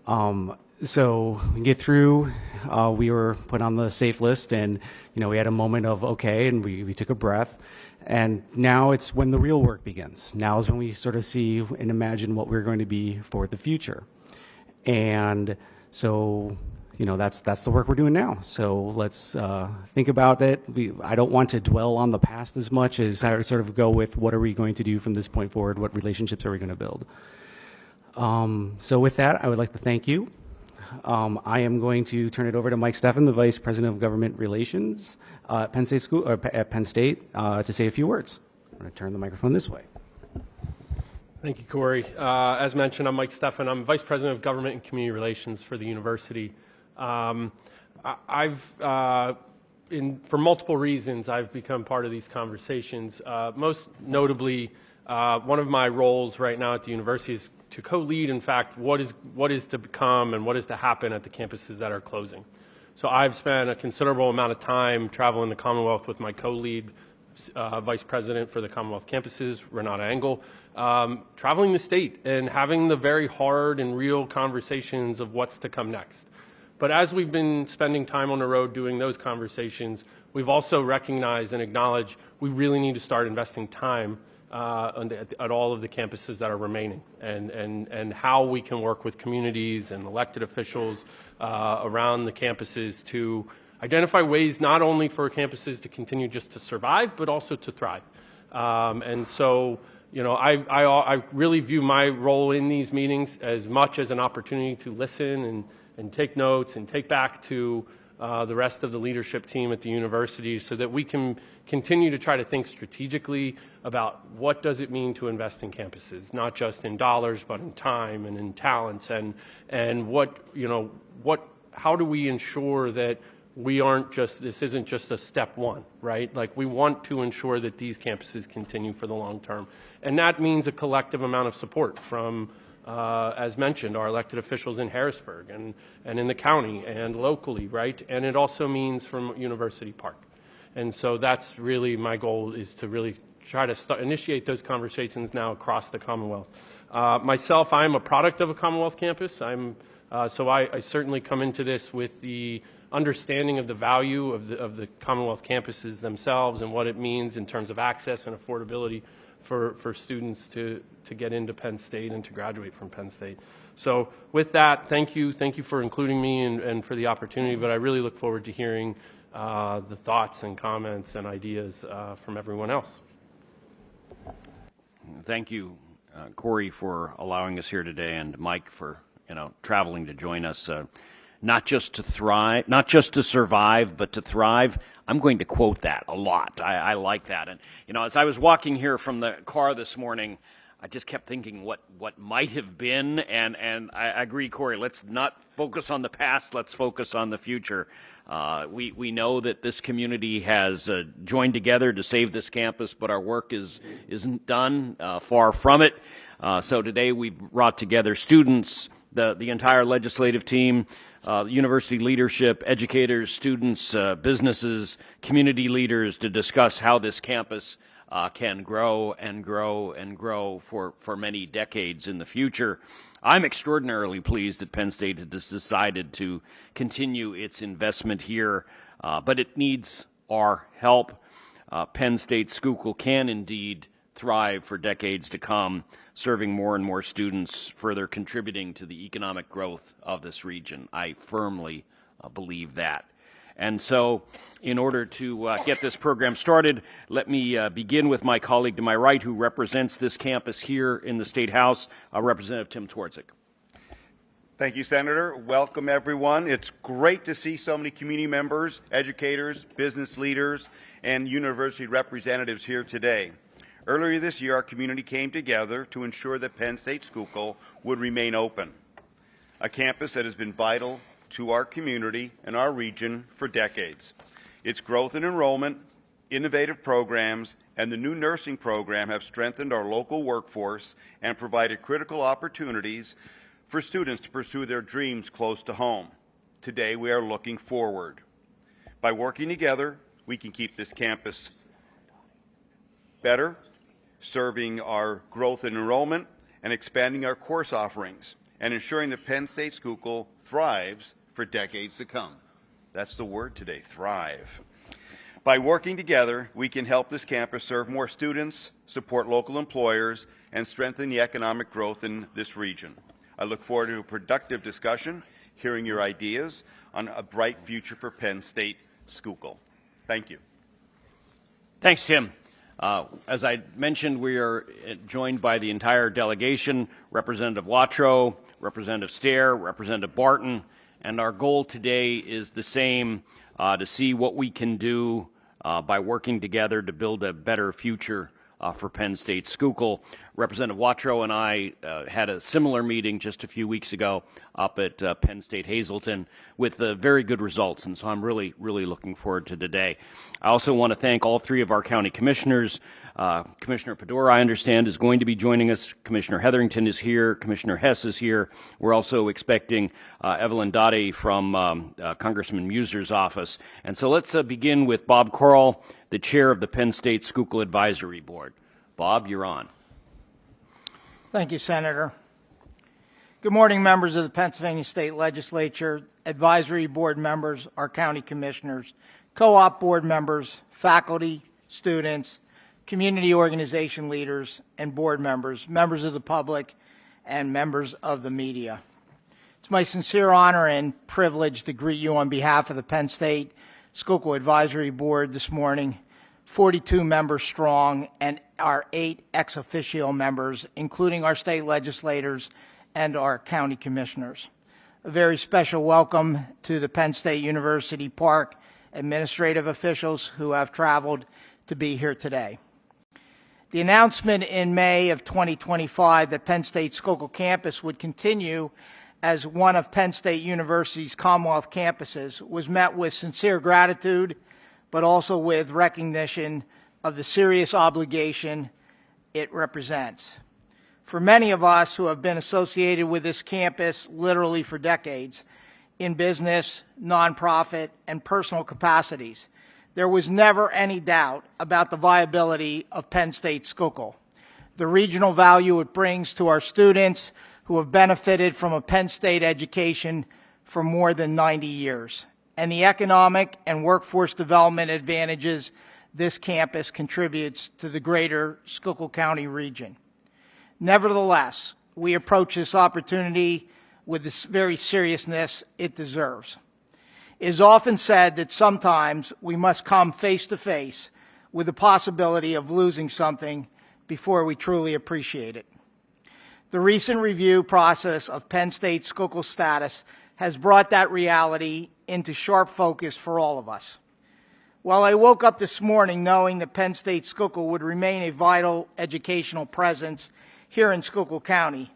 So we get through, we were put on the safe list, and we had a moment of okay, and we took a breath. And now it's when the real work begins. Now is when we sort of see and imagine what we're going to be for the future. And so, that's the work we're doing now. So let's think about it. I don't want to dwell on the past as much as I sort of go with what are we going to do from this point forward? What relationships are we going to build? So with that, I would like to thank you. I am going to turn it over to Mike Steffen, the Vice President of Government Relations at Penn State to say a few words. I'm going to turn the microphone this way. Thank you, Corey. As mentioned, I'm Mike Steffen. I'm Vice President of Government and Community Relations for the university. For multiple reasons, I've become part of these conversations. Most notably, one of my roles right now at the university is to co-lead, in fact, what is to become and what is to happen at the campuses that are closing. So I've spent a considerable amount of time traveling the Commonwealth with my co-lead, Vice President for the Commonwealth campuses, Renata Engel, traveling the state and having the very hard and real conversations of what's to come next. But as we've been spending time on the road doing those conversations, we've also recognized and acknowledged we really need to start investing time at all of the campuses that are remaining, and how we can work with communities and elected officials around the campuses to identify ways not only for campuses to continue just to survive, but also to thrive. And so, I really view my role in these meetings as much as an opportunity to listen and take notes and take back to the rest of the leadership team at the university so that we can continue to try to think strategically about what does it mean to invest in campuses, not just in dollars, but in time and in talents, and how do we ensure that this isn't just a step one, right? Like, we want to ensure that these campuses continue for the long term. And that means a collective amount of support from, as mentioned, our elected officials in Harrisburg and in the county and locally, right? And it also means from University Park. And so that's really my goal, is to really try to initiate those conversations now across the Commonwealth. Myself, I'm a product of a Commonwealth campus. So I certainly come into this with the understanding of the value of the Commonwealth campuses themselves and what it means in terms of access and affordability for students to get into Penn State and to graduate from Penn State. So with that, thank you for including me and for the opportunity, but I really look forward to hearing the thoughts and comments and ideas from everyone else. Thank you, Corey, for allowing us here today, and Mike for traveling to join us. Not just to thrive, not just to survive, but to thrive. I'm going to quote that a lot. I like that. And as I was walking here from the car this morning, I just kept thinking what might have been, and I agree, Corey, let's not focus on the past, let's focus on the future. We know that this community has joined together to save this campus, but our work isn't done, far from it. So today we brought together students, the entire legislative team, university leadership, educators, students, businesses, community leaders to discuss how this campus can grow and grow and grow for many decades in the future. I'm extraordinarily pleased that Penn State has decided to continue its investment here, but it needs our help. Penn State Schuylkill can indeed thrive for decades to come, serving more and more students, further contributing to the economic growth of this region. I firmly believe that. And so, in order to get this program started, let me begin with my colleague to my right, who represents this campus here in the State House, Representative Tim Twardzik. Thank you, Senator. Welcome, everyone. It's great to see so many community members, educators, business leaders, and university representatives here today. Earlier this year, our community came together to ensure that Penn State Schuylkill would remain open, a campus that has been vital to our community and our region for decades. Its growth in enrollment, innovative programs, and the new nursing program have strengthened our local workforce and provided critical opportunities for students to pursue their dreams close to home. Today, we are looking forward. By working together, we can keep this campus better, serving our growth in enrollment and expanding our course offerings, and ensuring that Penn State Schuylkill thrives for decades to come. That's the word today, thrive. By working together, we can help this campus serve more students, support local employers, and strengthen the economic growth in this region. I look forward to a productive discussion, hearing your ideas on a bright future for Penn State Schuylkill. Thank you. Thanks, Tim. As I mentioned, we are joined by the entire delegation, Representative Watrow, Representative Stair, Representative Barton, and our goal today is the same, to see what we can do by working together to build a better future for Penn State Schuylkill. Representative Watrow and I had a similar meeting just a few weeks ago up at Penn State Hazleton with very good results, and so I'm really looking forward to today. I also want to thank all three of our county commissioners. Commissioner Pedora, I understand, is going to be joining us. Commissioner Hetherington is here. Commissioner Hess is here. We're also expecting Evelyn Dottie from Congressman Muser's office. And so let's begin with Bob Corral, the chair of the Penn State Schuylkill Advisory Board. Bob, you're on. Thank you, Senator. Good morning, members of the Pennsylvania State Legislature, advisory board members, our county commissioners, co-op board members, faculty, students, community organization leaders, and board members, members of the public, and members of the media. It's my sincere honor and privilege to greet you on behalf of the Penn State Schuylkill Advisory Board this morning, 42 members strong, and our 8 ex officio members, including our state legislators and our county commissioners. A very special welcome to the Penn State University Park administrative officials who have traveled to be here today. The announcement in May of 2025 that Penn State Schuylkill campus would continue as one of Penn State University's Commonwealth campuses was met with sincere gratitude, but also with recognition of the serious obligation it represents. For many of us who have been associated with this campus literally for decades, in business, nonprofit, and personal capacities, there was never any doubt about the viability of Penn State Schuylkill, the regional value it brings to our students who have benefited from a Penn State education for more than 90 years, and the economic and workforce development advantages this campus contributes to the greater Schuylkill County region. Nevertheless, we approach this opportunity with the very seriousness it deserves. It is often said that sometimes we must come face to face with the possibility of losing something before we truly appreciate it. The recent review process of Penn State Schuylkill status has brought that reality into sharp focus for all of us. While I woke up this morning knowing that Penn State Schuylkill would remain a vital educational presence here in Schuylkill County,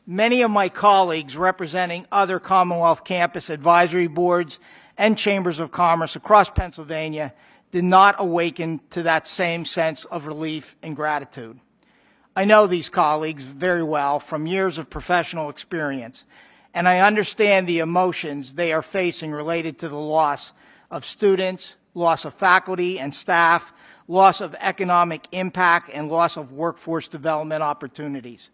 many of my colleagues representing other Commonwealth campus advisory boards and chambers of commerce across Pennsylvania did not awaken to that same sense of relief and gratitude. I know these colleagues very well from years of professional experience, and I understand the emotions they are facing related to the loss of students, loss of faculty and staff, loss of economic impact, and loss of workforce development opportunities.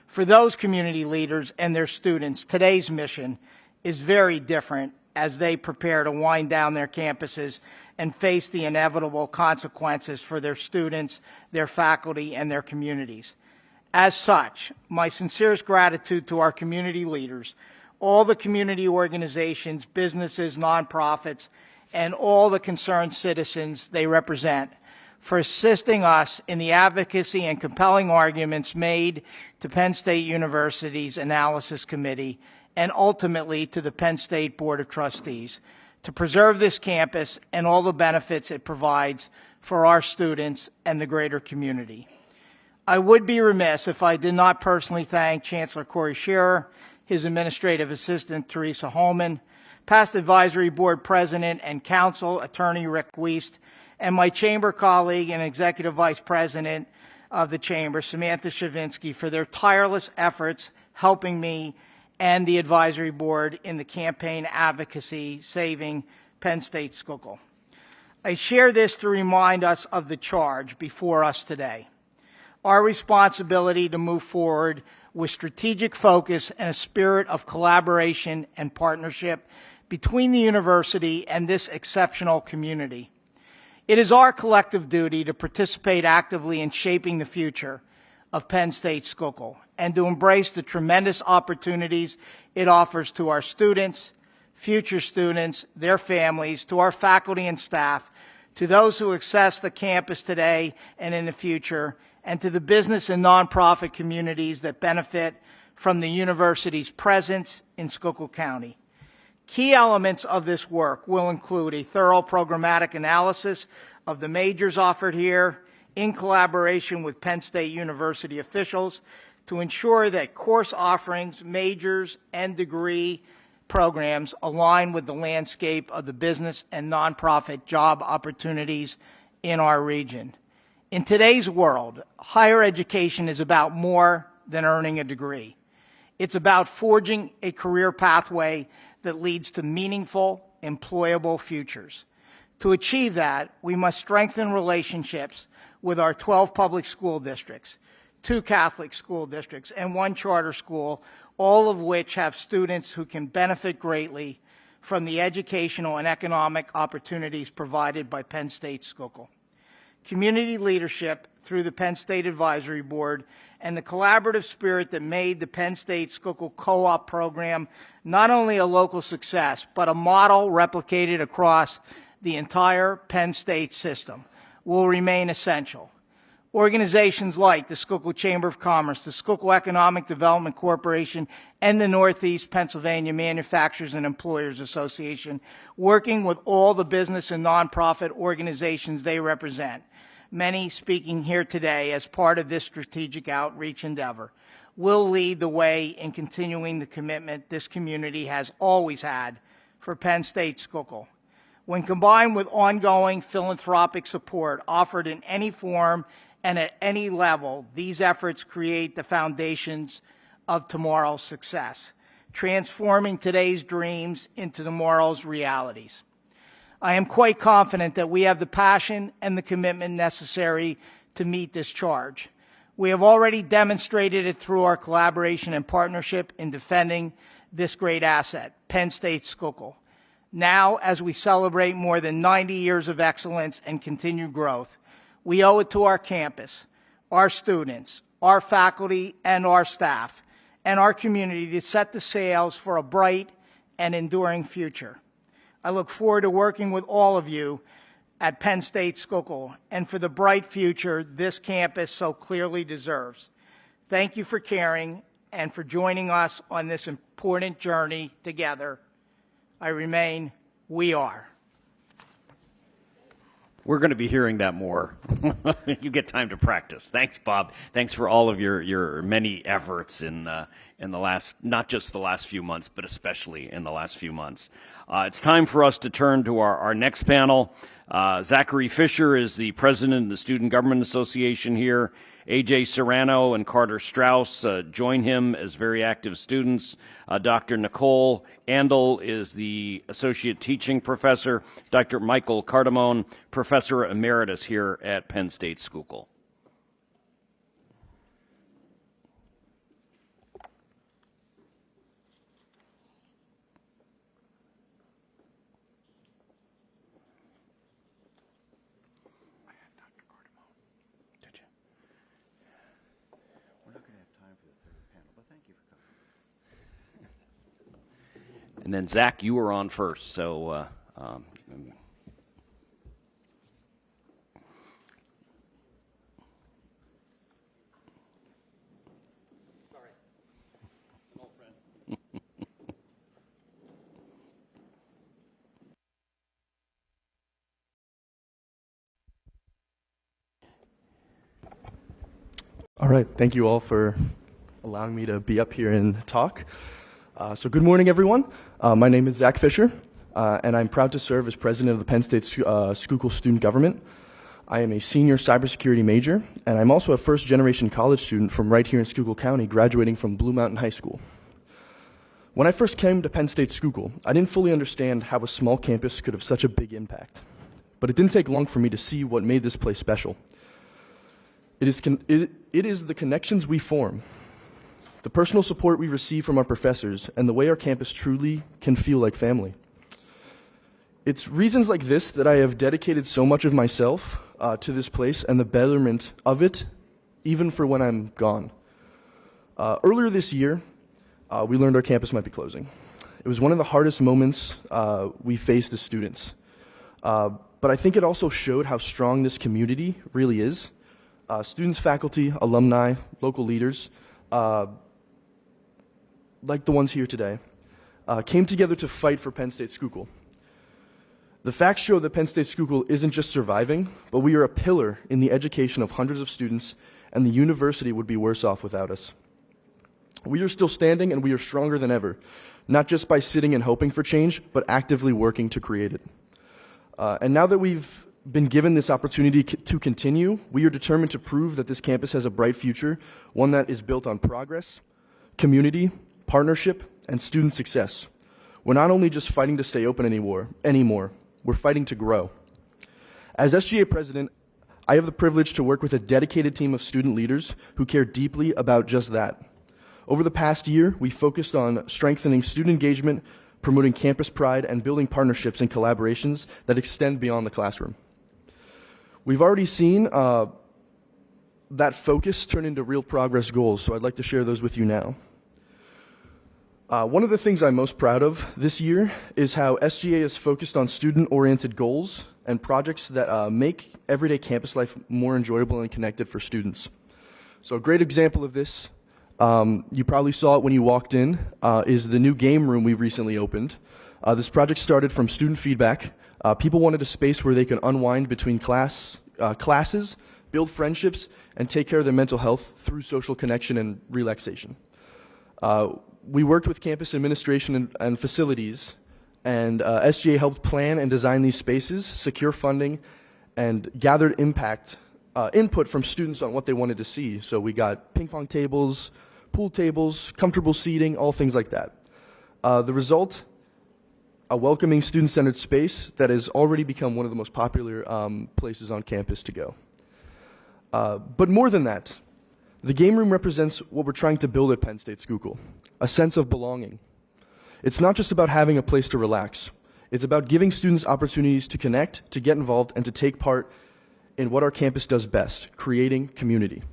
For those community leaders and their students, today's mission is very different as they prepare to wind down their campuses and face the inevitable consequences for their students, their faculty, and their communities. As such, my sincerest gratitude to our community leaders, all the community organizations, businesses, nonprofits, and all the concerned citizens they represent for assisting us in the advocacy and compelling arguments made to Penn State University's Analysis Committee and ultimately to the Penn State Board of Trustees to preserve this campus and all the benefits it provides for our students and the greater community. I would be remiss if I did not personally thank Chancellor Corey Scherer, his administrative assistant Teresa Holman, past advisory board president and counsel attorney Rick Wiest, and my chamber colleague and executive vice president of the chamber, Samantha Shavinsky, for their tireless efforts helping me and the advisory board in the campaign advocacy saving Penn State Schuylkill. I share this to remind us of the charge before us today, our responsibility to move forward with strategic focus and a spirit of collaboration and partnership between the university and this exceptional community. It is our collective duty to participate actively in shaping the future of Penn State Schuylkill and to embrace the tremendous opportunities it offers to our students, future students, their families, to our faculty and staff, to those who access the campus today and in the future, and to the business and nonprofit communities that benefit from the university's presence in Schuylkill County. Key elements of this work will include a thorough programmatic analysis of the majors offered here in collaboration with Penn State University officials to ensure that course offerings, majors, and degree programs align with the landscape of the business and nonprofit job opportunities in our region. In today's world, higher education is about more than earning a degree. It's about forging a career pathway that leads to meaningful, employable futures. To achieve that, we must strengthen relationships with our 12 public school districts, 2 Catholic school districts, and 1 charter school, all of which have students who can benefit greatly from the educational and economic opportunities provided by Penn State Schuylkill. Community leadership through the Penn State Advisory Board and the collaborative spirit that made the Penn State Schuylkill Co-op program not only a local success, but a model replicated across the entire Penn State system will remain essential. Organizations like the Schuylkill Chamber of Commerce, the Schuylkill Economic Development Corporation, and the Northeast Pennsylvania Manufacturers and Employers Association, working with all the business and nonprofit organizations they represent, many speaking here today as part of this strategic outreach endeavor, will lead the way in continuing the commitment this community has always had for Penn State Schuylkill. When combined with ongoing philanthropic support offered in any form and at any level, these efforts create the foundations of tomorrow's success, transforming today's dreams into tomorrow's realities. I am quite confident that we have the passion and the commitment necessary to meet this charge. We have already demonstrated it through our collaboration and partnership in defending this great asset, Penn State Schuylkill. Now, as we celebrate more than 90 years of excellence and continued growth, we owe it to our campus, our students, our faculty, and our staff, and our community to set the sails for a bright and enduring future. I look forward to working with all of you at Penn State Schuylkill and for the bright future this campus so clearly deserves. Thank you for caring and for joining us on this important journey together. I remain, we are. We're going to be hearing that more. You get time to practice. Thanks, Bob. Thanks for all of your many efforts in the last, not just the last few months, but especially in the last few months. It's time for us to turn to our next panel. Zachary Fisher is the president of the Student Government Association here. A.J. Serrano and Carter Strauss join him as very active students. Dr. Nicole Andel is the associate teaching professor. Dr. Michael Cardamone, professor emeritus here at Penn State Schuylkill. And then, Zach, you were on first, so Sorry, small friend. All right, thank you all for allowing me to be up here and talk. So good morning, everyone. My name is Zach Fisher, and I'm proud to serve as president of the Penn State Schuylkill Student Government. I am a senior cybersecurity major, and I'm also a first-generation college student from right here in Schuylkill County, graduating from Blue Mountain High School. When I first came to Penn State Schuylkill, I didn't fully understand how a small campus could have such a big impact. But it didn't take long for me to see what made this place special. It is the connections we form, the personal support we receive from our professors, and the way our campus truly can feel like family. It's reasons like this that I have dedicated so much of myself to this place and the betterment of it, even for when I'm gone. Earlier this year, we learned our campus might be closing. It was one of the hardest moments we faced as students. But I think it also showed how strong this community really is. Students, faculty, alumni, local leaders, like the ones here today, came together to fight for Penn State Schuylkill. The facts show that Penn State Schuylkill isn't just surviving, but we are a pillar in the education of hundreds of students, and the university would be worse off without us. We are still standing, and we are stronger than ever, not just by sitting and hoping for change, but actively working to create it. And now that we've been given this opportunity to continue, we are determined to prove that this campus has a bright future, one that is built on progress, community, partnership, and student success. We're not only just fighting to stay open anymore, we're fighting to grow. As SGA president, I have the privilege to work with a dedicated team of student leaders who care deeply about just that. Over the past year, we focused on strengthening student engagement, promoting campus pride, and building partnerships and collaborations that extend beyond the classroom. We've already seen that focus turn into real progress goals, so I'd like to share those with you now. One of the things I'm most proud of this year is how SGA is focused on student-oriented goals and projects that make everyday campus life more enjoyable and connected for students. So a great example of this, you probably saw it when you walked in, is the new game room we recently opened. This project started from student feedback. People wanted a space where they could unwind between classes, build friendships, and take care of their mental health through social connection and relaxation. We worked with campus administration and facilities, and SGA helped plan and design these spaces, secure funding, and gathered input from students on what they wanted to see. So we got ping pong tables, pool tables, comfortable seating, all things like that. The result, a welcoming student-centered space that has already become one of the most popular places on campus to go. But more than that, the game room represents what we're trying to build at Penn State Schuylkill, a sense of belonging. It's not just about having a place to relax. It's about giving students opportunities to connect, to get involved, and to take part in what our campus does best, creating community.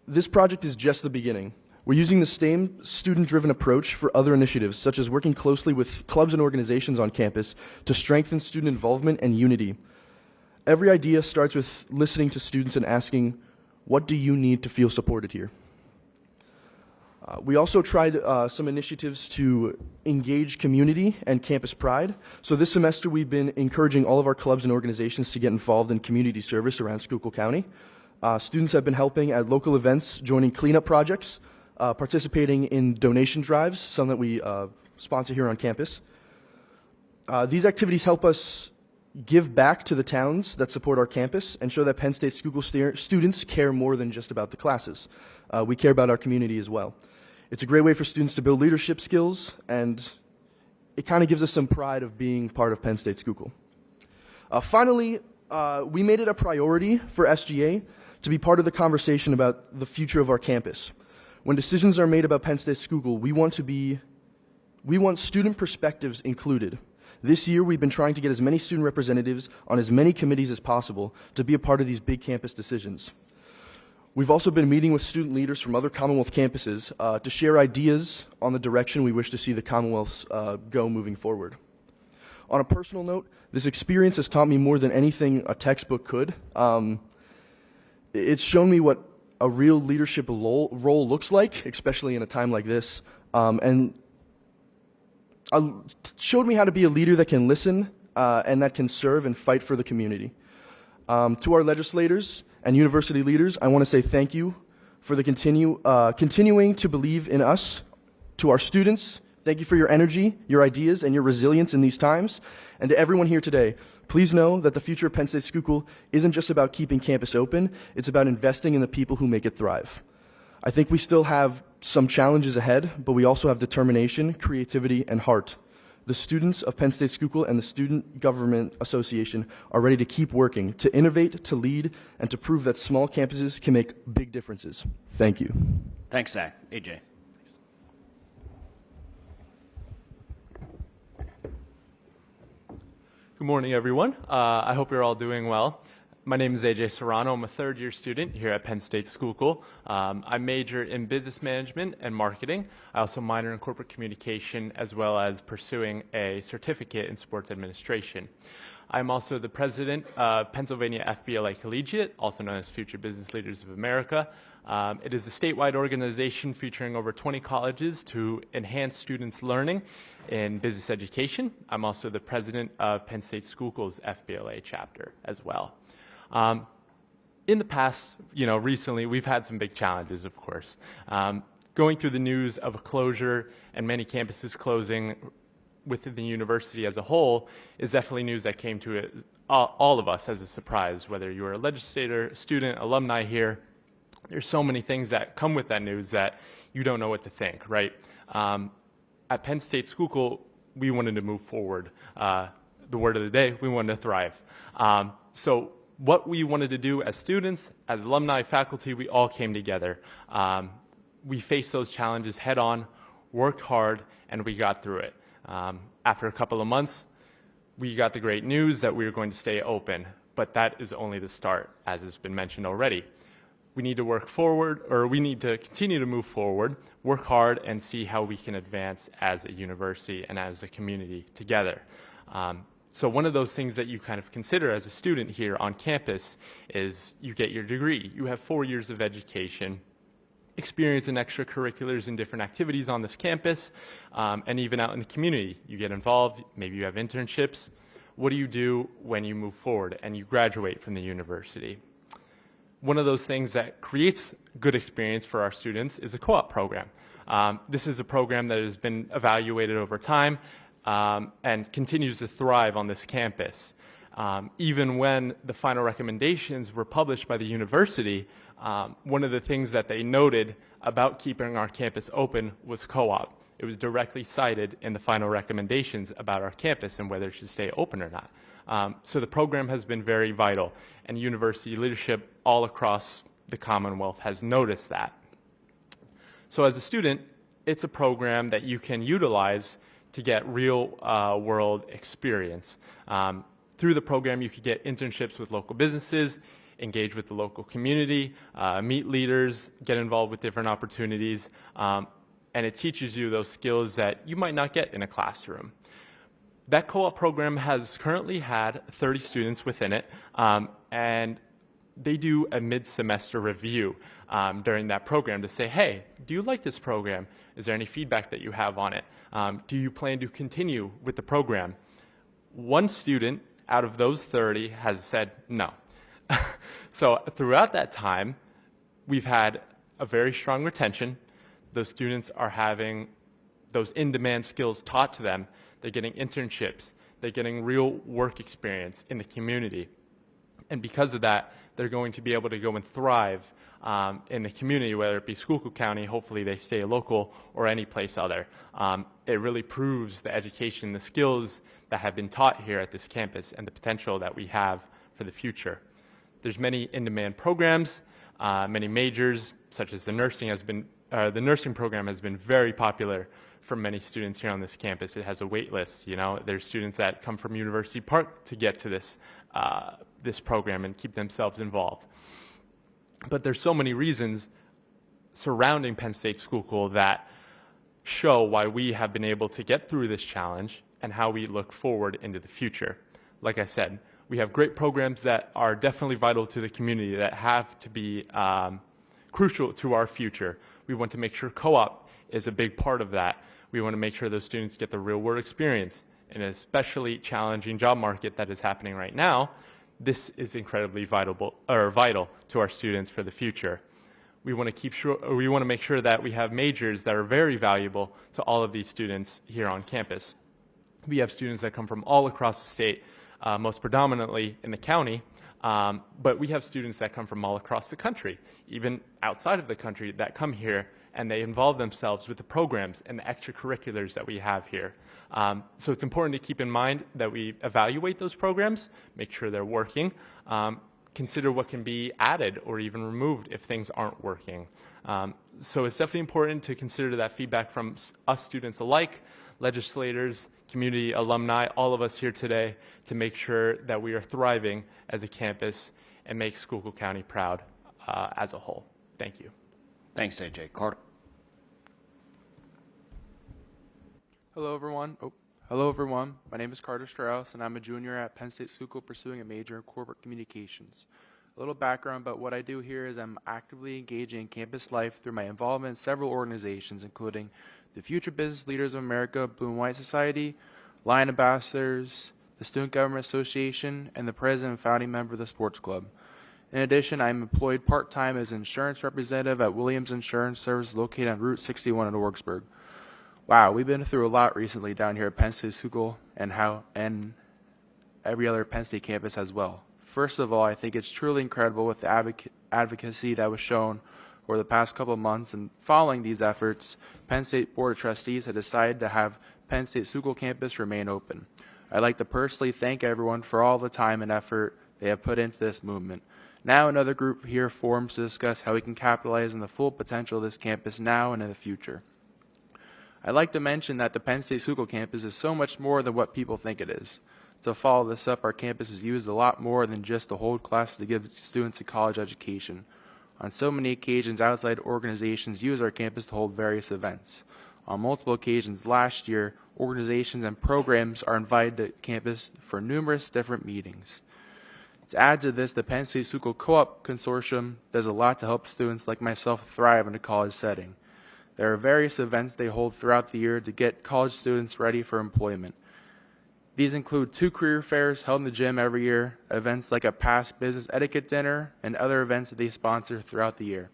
This project is just the beginning. We're using the same student-driven approach for other initiatives, such as working closely with clubs and organizations on campus to strengthen student involvement and unity. Every idea starts with listening to students and asking, what do you need to feel supported here? We also tried some initiatives to engage community and campus pride. So this semester we've been encouraging all of our clubs and organizations to get involved in community service around Schuylkill County. Students have been helping at local events, joining cleanup projects, participating in donation drives, some that we sponsor here on campus. These activities help us give back to the towns that support our campus and show that Penn State Schuylkill students care more than just about the classes. We care about our community as well. It's a great way for students to build leadership skills, and it kind of gives us some pride of being part of Penn State Schuylkill. Finally, we made it a priority for SGA to be part of the conversation about the future of our campus. When decisions are made about Penn State Schuylkill, we want student perspectives included. This year, we've been trying to get as many student representatives on as many committees as possible to be a part of these big campus decisions. We've also been meeting with student leaders from other Commonwealth campuses to share ideas on the direction we wish to see the Commonwealths go moving forward. On a personal note, this experience has taught me more than anything a textbook could. It's shown me what a real leadership role looks like, especially in a time like this, and showed me how to be a leader that can listen and that can serve and fight for the community. To our legislators and university leaders, I want to say thank you for the continuing to believe in us. To our students, thank you for your energy, your ideas, and your resilience in these times. And to everyone here today, please know that the future of Penn State Schuylkill isn't just about keeping campus open, it's about investing in the people who make it thrive. I think we still have some challenges ahead, but we also have determination, creativity, and heart. The students of Penn State Schuylkill and the Student Government Association are ready to keep working, to innovate, to lead, and to prove that small campuses can make big differences. Thank you. Thanks, Zach. AJ. Good morning, everyone. I hope you're all doing well. My name is AJ Serrano. I'm a third-year student here at Penn State Schuylkill. I major in business management and marketing. I also minor in corporate communication, as well as pursuing a certificate in sports administration. I'm also the president of Pennsylvania FBLA Collegiate, also known as Future Business Leaders of America. It is a statewide organization featuring over 20 colleges to enhance students' learning in business education. I'm also the president of Penn State Schuylkill's FBLA chapter as well. In the past, recently, we've had some big challenges, of course. Going through the news of a closure and many campuses closing within the university as a whole is definitely news that came to all of us as a surprise, whether you're a legislator, student, alumni here. There's so many things that come with that news that you don't know what to think, right? At Penn State Schuylkill, we wanted to move forward. The word of the day, we wanted to thrive. So what we wanted to do as students, as alumni, faculty, we all came together. We faced those challenges head on, worked hard, and we got through it. After a couple of months, we got the great news that we were going to stay open, but that is only the start, as has been mentioned already. We need to work forward, or we need to continue to move forward, work hard, and see how we can advance as a university and as a community together. So one of those things that you kind of consider as a student here on campus is you get your degree. You have 4 years of education, experience in extracurriculars and different activities on this campus, and even out in the community. You get involved, maybe you have internships. What do you do when you move forward and you graduate from the university? One of those things that creates good experience for our students is a co-op program. This is a program that has been evaluated over time and continues to thrive on this campus. Even when the final recommendations were published by the university, one of the things that they noted about keeping our campus open was co-op. It was directly cited in the final recommendations about our campus and whether it should stay open or not. So the program has been very vital, and university leadership all across the Commonwealth has noticed that. So as a student, it's a program that you can utilize to get real world experience. Through the program, you could get internships with local businesses, engage with the local community, meet leaders, get involved with different opportunities, and it teaches you those skills that you might not get in a classroom. That co-op program has currently had 30 students within it, and they do a mid-semester review during that program to say, hey, do you like this program? Is there any feedback that you have on it? Do you plan to continue with the program? One student out of those 30 has said no. So throughout that time, we've had a very strong retention. Those students are having those in-demand skills taught to them. They're getting internships. They're getting real work experience in the community. And because of that, they're going to be able to go and thrive in the community, whether it be Schuylkill County, hopefully they stay local, or any place other. It really proves the education, the skills that have been taught here at this campus and the potential that we have for the future. There's many in-demand programs, many majors, such as the nursing program has been very popular for many students here on this campus. It has a wait list. There's students that come from University Park to get to this program and keep themselves involved. But there's so many reasons surrounding Penn State Schuylkill that show why we have been able to get through this challenge and how we look forward into the future. Like I said, we have great programs that are definitely vital to the community that have to be crucial to our future. We want to make sure co-op is a big part of that. We want to make sure those students get the real-world experience. In an especially challenging job market that is happening right now, this is incredibly vital to our students for the future. We want to make sure that we have majors that are very valuable to all of these students here on campus. We have students that come from all across the state, most predominantly in the county, but we have students that come from all across the country, even outside of the country, that come here and they involve themselves with the programs and the extracurriculars that we have here. So it's important to keep in mind that we evaluate those programs, make sure they're working, consider what can be added or even removed if things aren't working. So it's definitely important to consider that feedback from us students alike, legislators, community, alumni, all of us here today, to make sure that we are thriving as a campus and make Schuylkill County proud as a whole. Thank you. Thanks, AJ. Carter. Hello, everyone. Hello, everyone. My name is Carter Strauss, and I'm a junior at Penn State Schuylkill pursuing a major in corporate communications. A little background about what I do here is I'm actively engaging in campus life through my involvement in several organizations, including the Future Business Leaders of America Blue and White Society, Lion Ambassadors, the Student Government Association, and the president and founding member of the Sports Club. In addition, I'm employed part-time as an insurance representative at Williams Insurance Service located on Route 61 in Orksburg. Wow, we've been through a lot recently down here at Penn State Schuylkill and every other Penn State campus as well. First of all, I think it's truly incredible with the advocacy that was shown over the past couple of months, and following these efforts, Penn State Board of Trustees had decided to have Penn State Schuylkill campus remain open. I'd like to personally thank everyone for all the time and effort they have put into this movement. Now another group here forms to discuss how we can capitalize on the full potential of this campus now and in the future. I'd like to mention that the Penn State Schuylkill campus is so much more than what people think it is. To follow this up, our campus is used a lot more than just to hold classes to give students a college education. On so many occasions, outside organizations use our campus to hold various events. On multiple occasions last year, organizations and programs are invited to campus for numerous different meetings. To add to this, the Penn State Schuylkill Co-op Consortium does a lot to help students like myself thrive in a college setting. There are various events they hold throughout the year to get college students ready for employment. These include 2 career fairs held in the gym every year, events like a past business etiquette dinner, and other events that they sponsor throughout the year.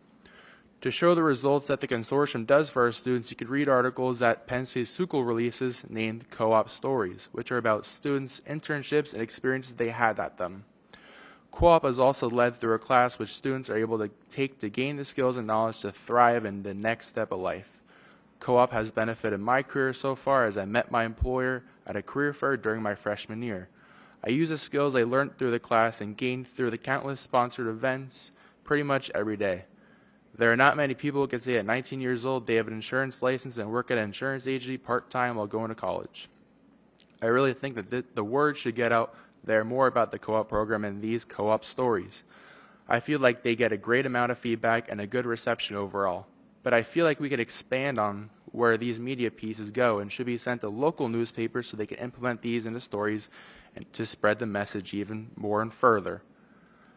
To show the results that the consortium does for our students, you could read articles that Penn State Schuylkill releases named Co-op Stories, which are about students' internships and experiences they had at them. Co-op is also led through a class which students are able to take to gain the skills and knowledge to thrive in the next step of life. Co-op has benefited my career so far as I met my employer at a career fair during my freshman year. I use the skills I learned through the class and gained through the countless sponsored events pretty much every day. There are not many people who can say at 19 years old they have an insurance license and work at an insurance agency part-time while going to college. I really think that the word should get out there more about the co-op program and these co-op stories. I feel like they get a great amount of feedback and a good reception overall. But I feel like we could expand on where these media pieces go and should be sent to local newspapers so they can implement these into stories and to spread the message even more and further.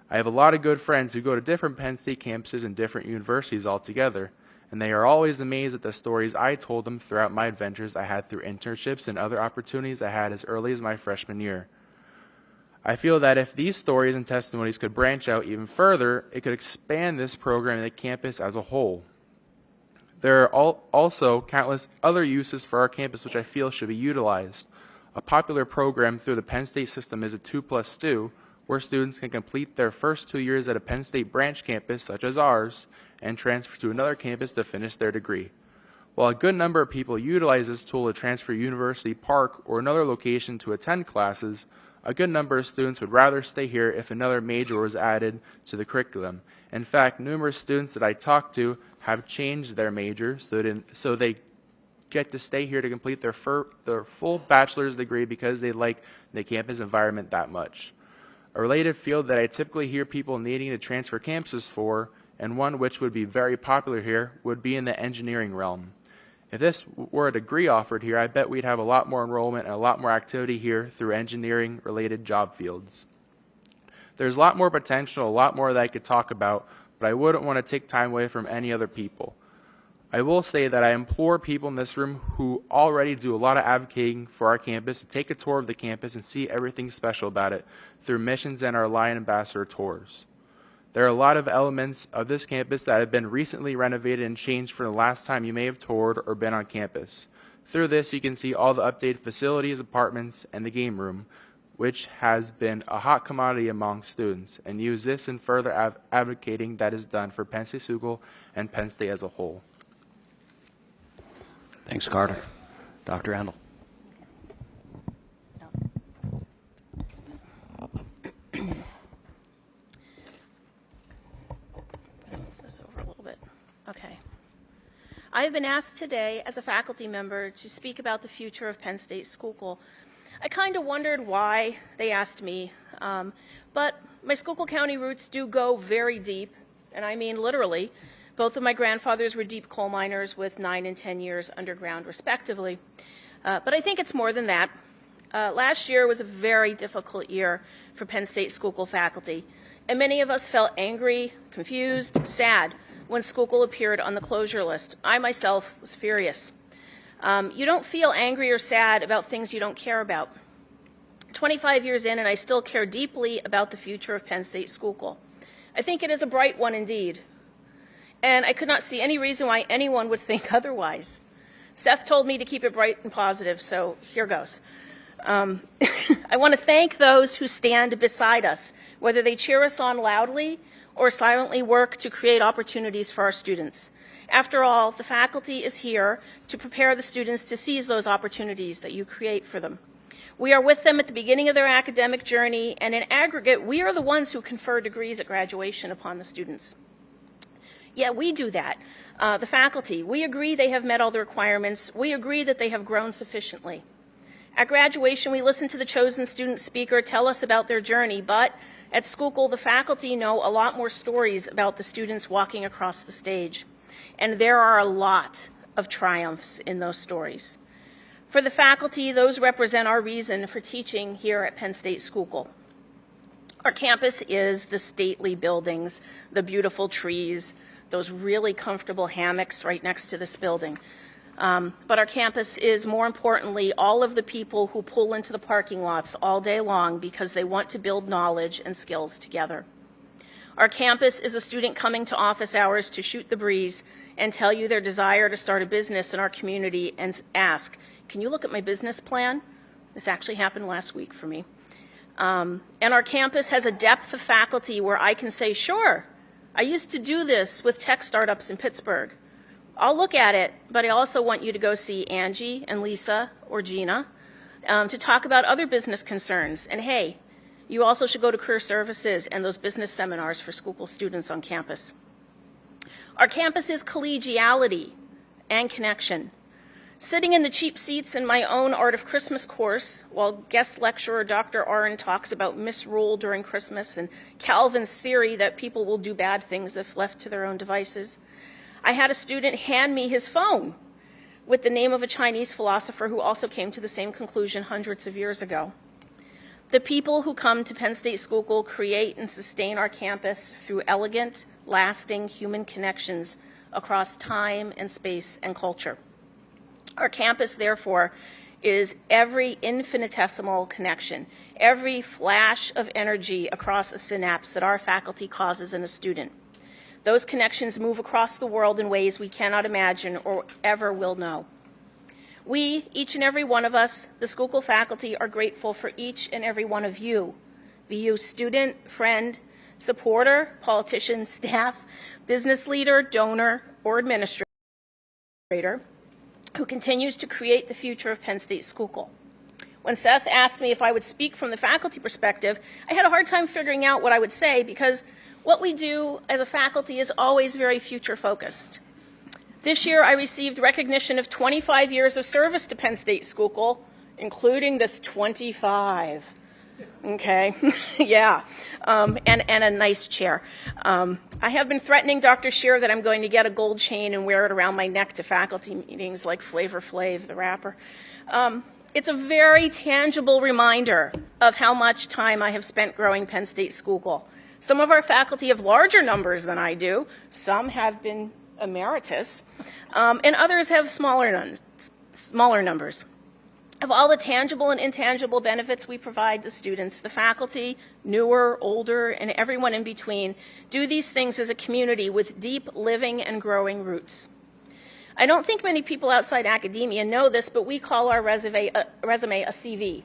I have a lot of good friends who go to different Penn State campuses and different universities altogether, and they are always amazed at the stories I told them throughout my adventures I had through internships and other opportunities I had as early as my freshman year. I feel that if these stories and testimonies could branch out even further, it could expand this program and the campus as a whole. There are also countless other uses for our campus which I feel should be utilized. A popular program through the Penn State system is a 2+2, where students can complete their first 2 years at a Penn State branch campus, such as ours, and transfer to another campus to finish their degree. While a good number of people utilize this tool to transfer to University Park or another location to attend classes, a good number of students would rather stay here if another major was added to the curriculum. In fact, numerous students that I talked to have changed their major so they get to stay here to complete their full bachelor's degree because they like the campus environment that much. A related field that I typically hear people needing to transfer campuses for, and one which would be very popular here, would be in the engineering realm. If this were a degree offered here, I bet we'd have a lot more enrollment and a lot more activity here through engineering-related job fields. There's a lot more potential, a lot more that I could talk about, but I wouldn't want to take time away from any other people. I will say that I implore people in this room who already do a lot of advocating for our campus to take a tour of the campus and see everything special about it through missions and our Lion Ambassador tours. There are a lot of elements of this campus that have been recently renovated and changed from the last time you may have toured or been on campus. Through this, you can see all the updated facilities, apartments, and the game room, which has been a hot commodity among students, and use this in further advocating that is done for Penn State Schuylkill and Penn State as a whole. Thanks, Carter. Dr. Handel. This over a little bit. Okay. I have been asked today as a faculty member to speak about the future of Penn State Schuylkill. I kind of wondered why they asked me, but my Schuylkill County roots do go very deep, and I mean literally. Both of my grandfathers were deep coal miners with 9 and 10 years underground, respectively. But I think it's more than that. Last year was a very difficult year for Penn State Schuylkill faculty, and many of us felt angry, confused, sad when Schuylkill appeared on the closure list. I myself was furious. You don't feel angry or sad about things you don't care about. 25 years in, and I still care deeply about the future of Penn State Schuylkill. I think it is a bright one indeed, and I could not see any reason why anyone would think otherwise. Seth told me to keep it bright and positive, so here goes. I want to thank those who stand beside us, whether they cheer us on loudly or silently work to create opportunities for our students. After all, the faculty is here to prepare the students to seize those opportunities that you create for them. We are with them at the beginning of their academic journey, and in aggregate, we are the ones who confer degrees at graduation upon the students. Yeah, we do that. The faculty, we agree they have met all the requirements. We agree that they have grown sufficiently. At graduation, we listen to the chosen student speaker tell us about their journey, but at Schuylkill, the faculty know a lot more stories about the students walking across the stage. And there are a lot of triumphs in those stories. For the faculty, those represent our reason for teaching here at Penn State Schuylkill. Our campus is the stately buildings, the beautiful trees, those really comfortable hammocks right next to this building. But our campus is, more importantly, all of the people who pull into the parking lots all day long because they want to build knowledge and skills together. Our campus is a student coming to office hours to shoot the breeze and tell you their desire to start a business in our community and ask, can you look at my business plan? This actually happened last week for me. And our campus has a depth of faculty where I can say, sure, I used to do this with tech startups in Pittsburgh. I'll look at it, but I also want you to go see Angie and Lisa or Gina to talk about other business concerns. And hey, you also should go to career services and those business seminars for Schuylkill students on campus. Our campus is collegiality and connection. Sitting in the cheap seats in my own Art of Christmas course, while guest lecturer Dr. Aron talks about misrule during Christmas and Calvin's theory that people will do bad things if left to their own devices, I had a student hand me his phone with the name of a Chinese philosopher who also came to the same conclusion hundreds of years ago. The people who come to Penn State Schuylkill create and sustain our campus through elegant, lasting human connections across time and space and culture. Our campus, therefore, is every infinitesimal connection, every flash of energy across a synapse that our faculty causes in a student. Those connections move across the world in ways we cannot imagine or ever will know. We, each and every one of us, the Schuylkill faculty, are grateful for each and every one of you, be you student, friend, supporter, politician, staff, business leader, donor, or administrator, who continues to create the future of Penn State Schuylkill. When Seth asked me if I would speak from the faculty perspective, I had a hard time figuring out what I would say because what we do as a faculty is always very future-focused. This year, I received recognition of 25 years of service to Penn State Schuylkill, including this 25. Okay, yeah, and a nice chair. I have been threatening Dr. Scheer that I'm going to get a gold chain and wear it around my neck to faculty meetings like Flavor Flav, the rapper. It's a very tangible reminder of how much time I have spent growing Penn State Schuylkill. Some of our faculty have larger numbers than I do. Some have been emeritus, and others have smaller numbers. Of all the tangible and intangible benefits we provide the students, the faculty, newer, older, and everyone in between, do these things as a community with deep living and growing roots. I don't think many people outside academia know this, but we call our resume a CV,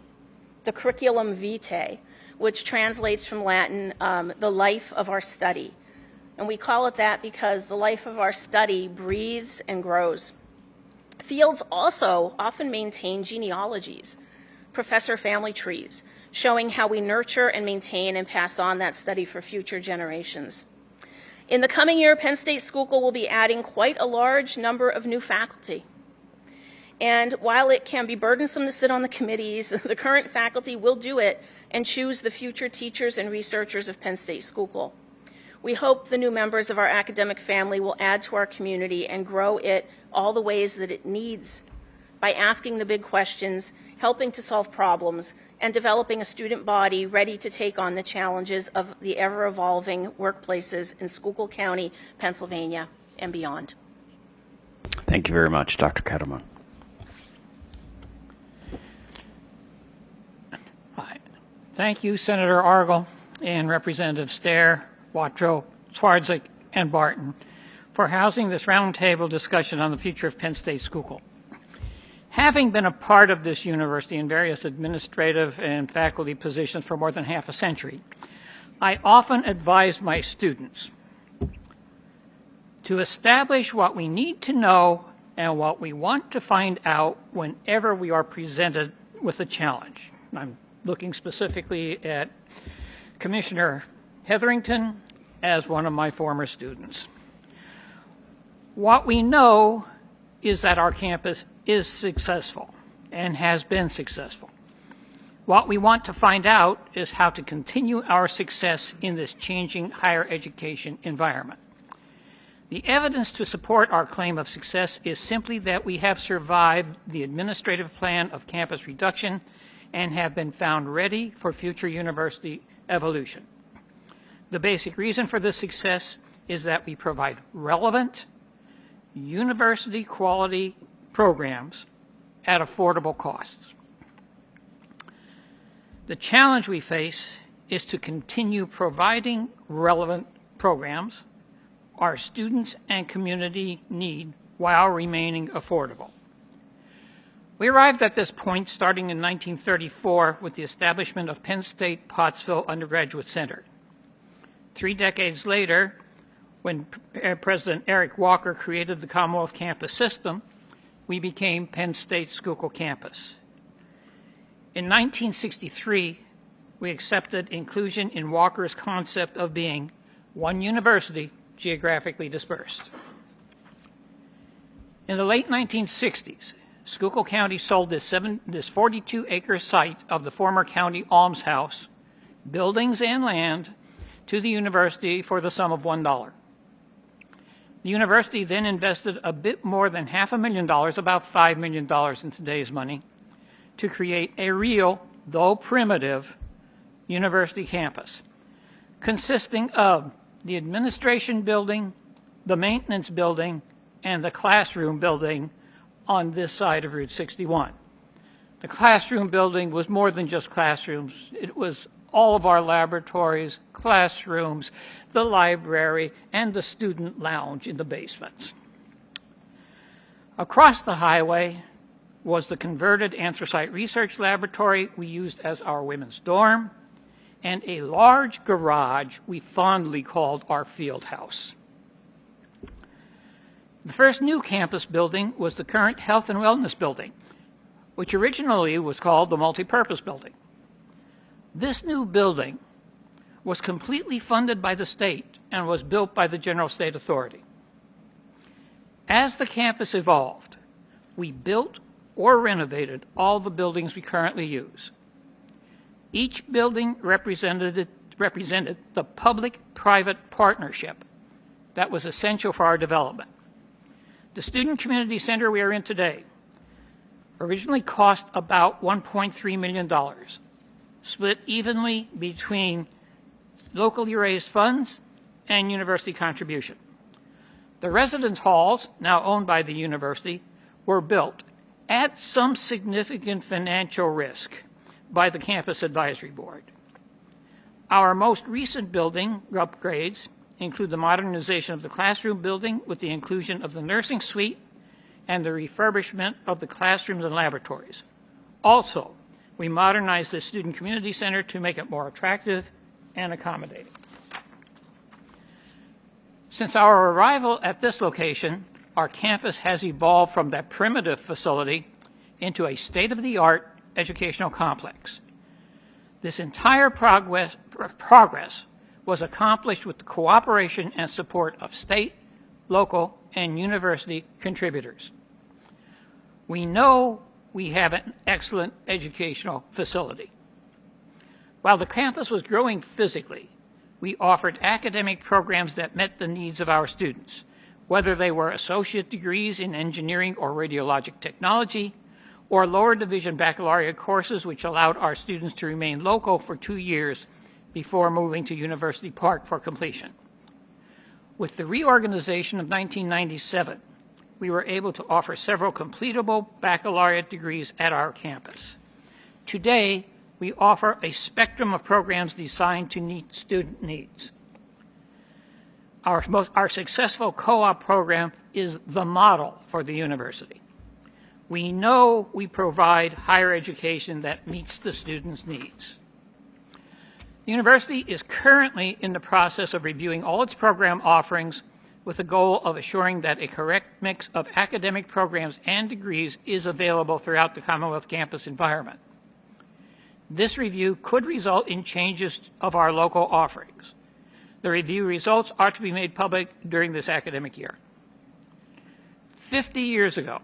the curriculum vitae, which translates from Latin, the life of our study. And we call it that because the life of our study breathes and grows. Fields also often maintain genealogies, professor family trees, showing how we nurture and maintain and pass on that study for future generations. In the coming year, Penn State Schuylkill will be adding quite a large number of new faculty. And while it can be burdensome to sit on the committees, the current faculty will do it and choose the future teachers and researchers of Penn State Schuylkill. We hope the new members of our academic family will add to our community and grow it all the ways that it needs by asking the big questions, helping to solve problems, and developing a student body ready to take on the challenges of the ever-evolving workplaces in Schuylkill County, Pennsylvania, and beyond. Thank you very much, Dr. Ketterman. Hi. Thank you, Senator Argel and Representative Stair, Watrow, Swarzik, and Barton for housing this roundtable discussion on the future of Penn State Schuylkill. Having been a part of this university in various administrative and faculty positions for more than half a century, I often advise my students to establish what we need to know and what we want to find out whenever we are presented with a challenge. I'm looking specifically at Commissioner Hetherington as one of my former students. What we know is that our campus is successful and has been successful. What we want to find out is how to continue our success in this changing higher education environment. The evidence to support our claim of success is simply that we have survived the administrative plan of campus reduction and have been found ready for future university evolution. The basic reason for this success is that we provide relevant, university quality programs at affordable costs. The challenge we face is to continue providing relevant programs our students and community need while remaining affordable. We arrived at this point starting in 1934 with the establishment of Penn State Pottsville Undergraduate Center. 3 decades later, when President Eric Walker created the Commonwealth Campus System, we became Penn State Schuylkill Campus. In 1963, we accepted inclusion in Walker's concept of being one university geographically dispersed. In the late 1960s, Schuylkill County sold this 42-acre site of the former county almshouse, buildings and land, to the university for the sum of $1. The university then invested a bit more than $500,000, about $5 million in today's money, to create a real, though primitive, university campus, consisting of the administration building, the maintenance building, and the classroom building on this side of Route 61. The classroom building was more than just classrooms. It was all of our laboratories, classrooms, the library, and the student lounge in the basements. Across the highway was the converted anthracite research laboratory we used as our women's dorm, and a large garage we fondly called our field house. The first new campus building was the current Health and Wellness Building, which originally was called the Multipurpose Building. This new building was completely funded by the state and was built by the General State Authority. As the campus evolved, we built or renovated all the buildings we currently use. Each building represented the public-private partnership that was essential for our development. The Student Community Center we are in today originally cost about $1.3 million, split evenly between locally raised funds and university contribution. The residence halls, now owned by the university, were built at some significant financial risk by the Campus Advisory Board. Our most recent building upgrades include the modernization of the classroom building with the inclusion of the nursing suite and the refurbishment of the classrooms and laboratories. Also, we modernized the Student Community Center to make it more attractive and accommodating. Since our arrival at this location, our campus has evolved from that primitive facility into a state-of-the-art educational complex. This entire progress was accomplished with the cooperation and support of state, local, and university contributors. We know we have an excellent educational facility. While the campus was growing physically, we offered academic programs that met the needs of our students, whether they were associate degrees in engineering or radiologic technology, or lower division baccalaureate courses which allowed our students to remain local for 2 years before moving to University Park for completion. With the reorganization of 1997, we were able to offer several completable baccalaureate degrees at our campus. Today, we offer a spectrum of programs designed to meet student needs. Our successful co-op program is the model for the university. We know we provide higher education that meets the students' needs. The university is currently in the process of reviewing all its program offerings with the goal of assuring that a correct mix of academic programs and degrees is available throughout the Commonwealth campus environment. This review could result in changes of our local offerings. The review results are to be made public during this academic year. 50 years ago,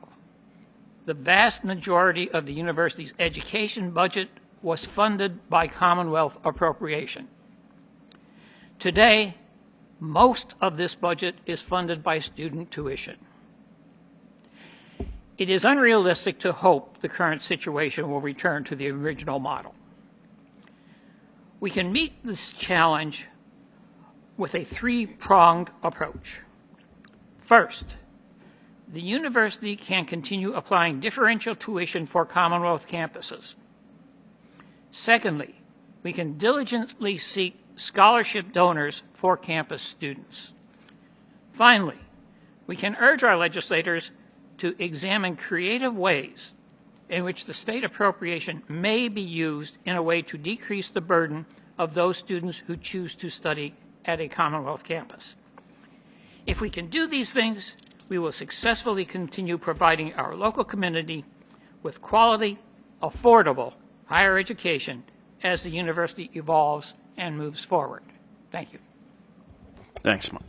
the vast majority of the university's education budget was funded by Commonwealth appropriation. Today, most of this budget is funded by student tuition. It is unrealistic to hope the current situation will return to the original model. We can meet this challenge with a three-pronged approach. First, the university can continue applying differential tuition for Commonwealth campuses. Secondly, we can diligently seek scholarship donors for campus students. Finally, we can urge our legislators to examine creative ways in which the state appropriation may be used in a way to decrease the burden of those students who choose to study at a Commonwealth campus. If we can do these things, we will successfully continue providing our local community with quality, affordable higher education as the university evolves and moves forward. Thank you. Thanks, Mike.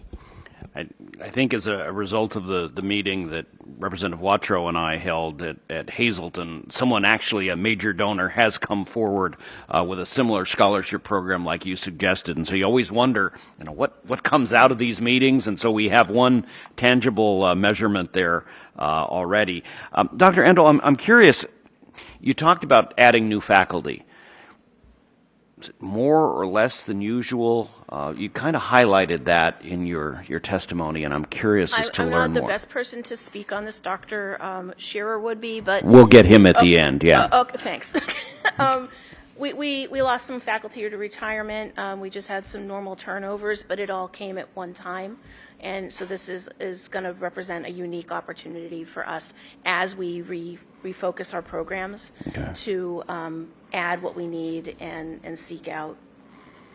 I think as a result of the meeting that Representative Watrow and I held at Hazleton, someone actually, a major donor, has come forward with a similar scholarship program like you suggested. And so you always wonder, what comes out of these meetings? And so we have one tangible measurement there already. Dr. Endel, I'm curious, you talked about adding new faculty. Is it more or less than usual? You kind of highlighted that in your testimony, and I'm curious as to learn more. I'm not the best person to speak on this. Dr. Shearer would be, but we'll get him at the end. Yeah. Okay, thanks. We lost some faculty to retirement. We just had some normal turnovers, but it all came at one time. And so this is going to represent a unique opportunity for us as we refocus our programs to add what we need and seek out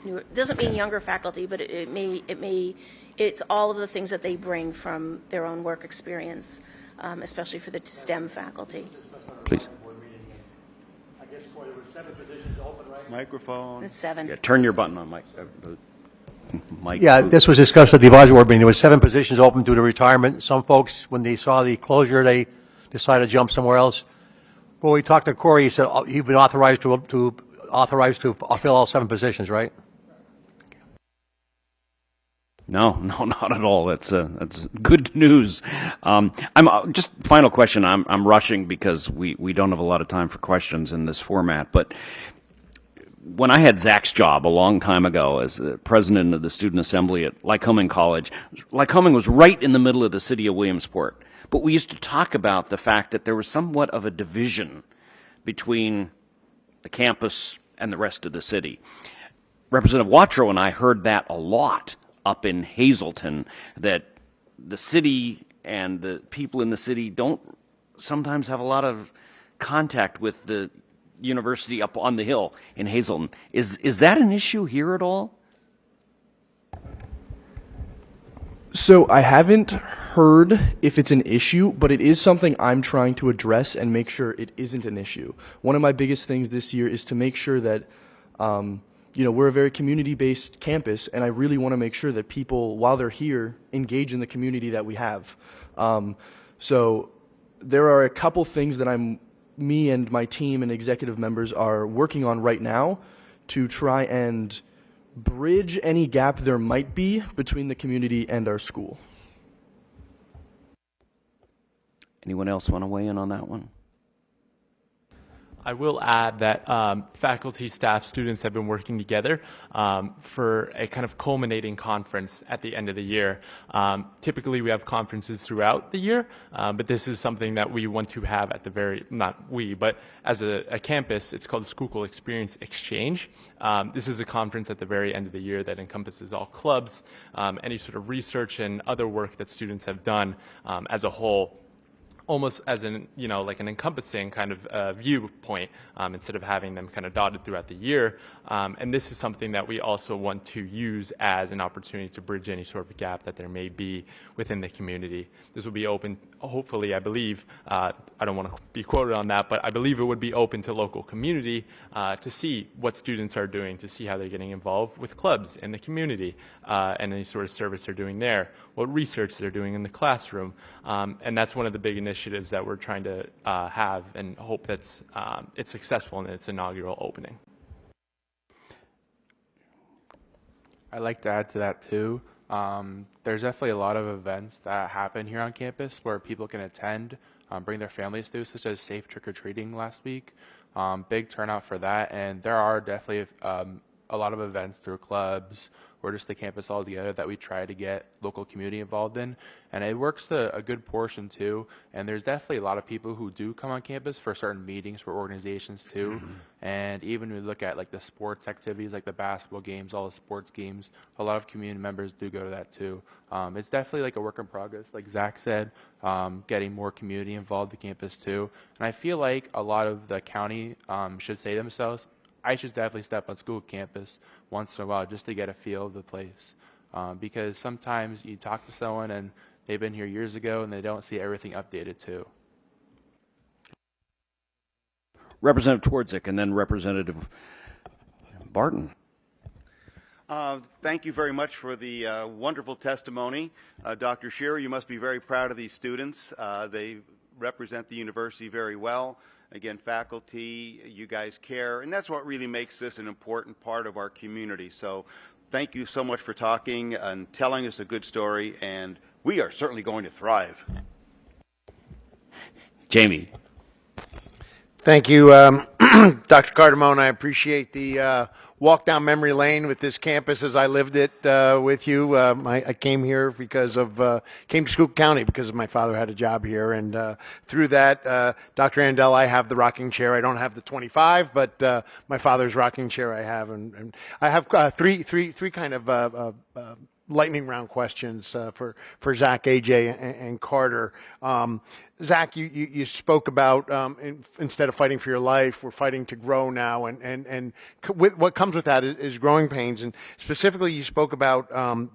newer. It doesn't mean younger faculty, but it's all of the things that they bring from their own work experience, especially for the STEM faculty. Please. I guess there were 7 positions open, right? Microphone. It's 7. Yeah, turn your button on, Mike. Mike. Yeah, this was discussed at the advisory board meeting. There were 7 positions open due to retirement. Some folks, when they saw the closure, they decided to jump somewhere else. When we talked to Corey, he said you've been authorized to fill all 7 positions, right? No, not at all. That's good news. I'm just final question. I'm rushing because we don't have a lot of time for questions in this format. But when I had Zach's job a long time ago as the president of the student assembly at Lycoming College, Lycoming was right in the middle of the city of Williamsport. But we used to talk about the fact that there was somewhat of a division between the campus and the rest of the city. Representative Watrow and I heard that a lot up in Hazleton, that the city and the people in the city don't sometimes have a lot of contact with the university up on the hill in Hazleton. Is that an issue here at all? So I haven't heard if it's an issue, but it is something I'm trying to address and make sure it isn't an issue. One of my biggest things this year is to make sure that, we're a very community-based campus, and I really want to make sure that people, while they're here, engage in the community that we have. So there are a couple things that me and my team and executive members are working on right now to try and bridge any gap there might be between the community and our school. Anyone else want to weigh in on that one? I will add that faculty, staff, students have been working together for a kind of culminating conference at the end of the year. Typically, we have conferences throughout the year, but this is something that we want to have at the but as a campus, it's called the Schuylkill Experience Exchange. This is a conference at the very end of the year that encompasses all clubs, any sort of research and other work that students have done as a whole, almost as like an encompassing kind of viewpoint instead of having them kind of dotted throughout the year. And this is something that we also want to use as an opportunity to bridge any sort of gap that there may be within the community. This will be open, hopefully, I believe, I don't want to be quoted on that, but I believe it would be open to local community to see what students are doing, to see how they're getting involved with clubs in the community and any sort of service they're doing there, what research they're doing in the classroom. And that's one of the big initiatives that we're trying to have and hope that's it's successful in its inaugural opening. I'd like to add to that too. There's definitely a lot of events that happen here on campus where people can attend, bring their families to, such as safe trick-or-treating last week. Big turnout for that, and there are definitely a lot of events through clubs or just the campus all together that we try to get local community involved in. And it works to a good portion too. And there's definitely a lot of people who do come on campus for certain meetings for organizations too. Mm-hmm. And even when we look at like the sports activities, like the basketball games, all the sports games, a lot of community members do go to that too. It's definitely like a work in progress, like Zach said, getting more community involved at campus too. And I feel like a lot of the county should say to themselves, I should definitely step on school campus once in a while just to get a feel of the place. Because sometimes you talk to someone and they've been here years ago and they don't see everything updated too. Representative Twardzik and then Representative Barton. Thank you very much for the wonderful testimony. Dr. Shearer, you must be very proud of these students. They represent the university very well. Again, faculty, you guys care, and that's what really makes this an important part of our community. So thank you so much for talking and telling us a good story, and we are certainly going to thrive. Jamie. Thank you, Dr. Cardamone. I appreciate the walk down memory lane with this campus as I lived it with you. I came here because of came to Schuylkill County because my father had a job here, and through that, Dr. Andel, I have the rocking chair. I don't have the 25, but my father's rocking chair I have, and I have three kind of lightning round questions for Zach, AJ, and Carter. Zach, you spoke about instead of fighting for your life, we're fighting to grow now, and what comes with that is growing pains. And specifically, you spoke about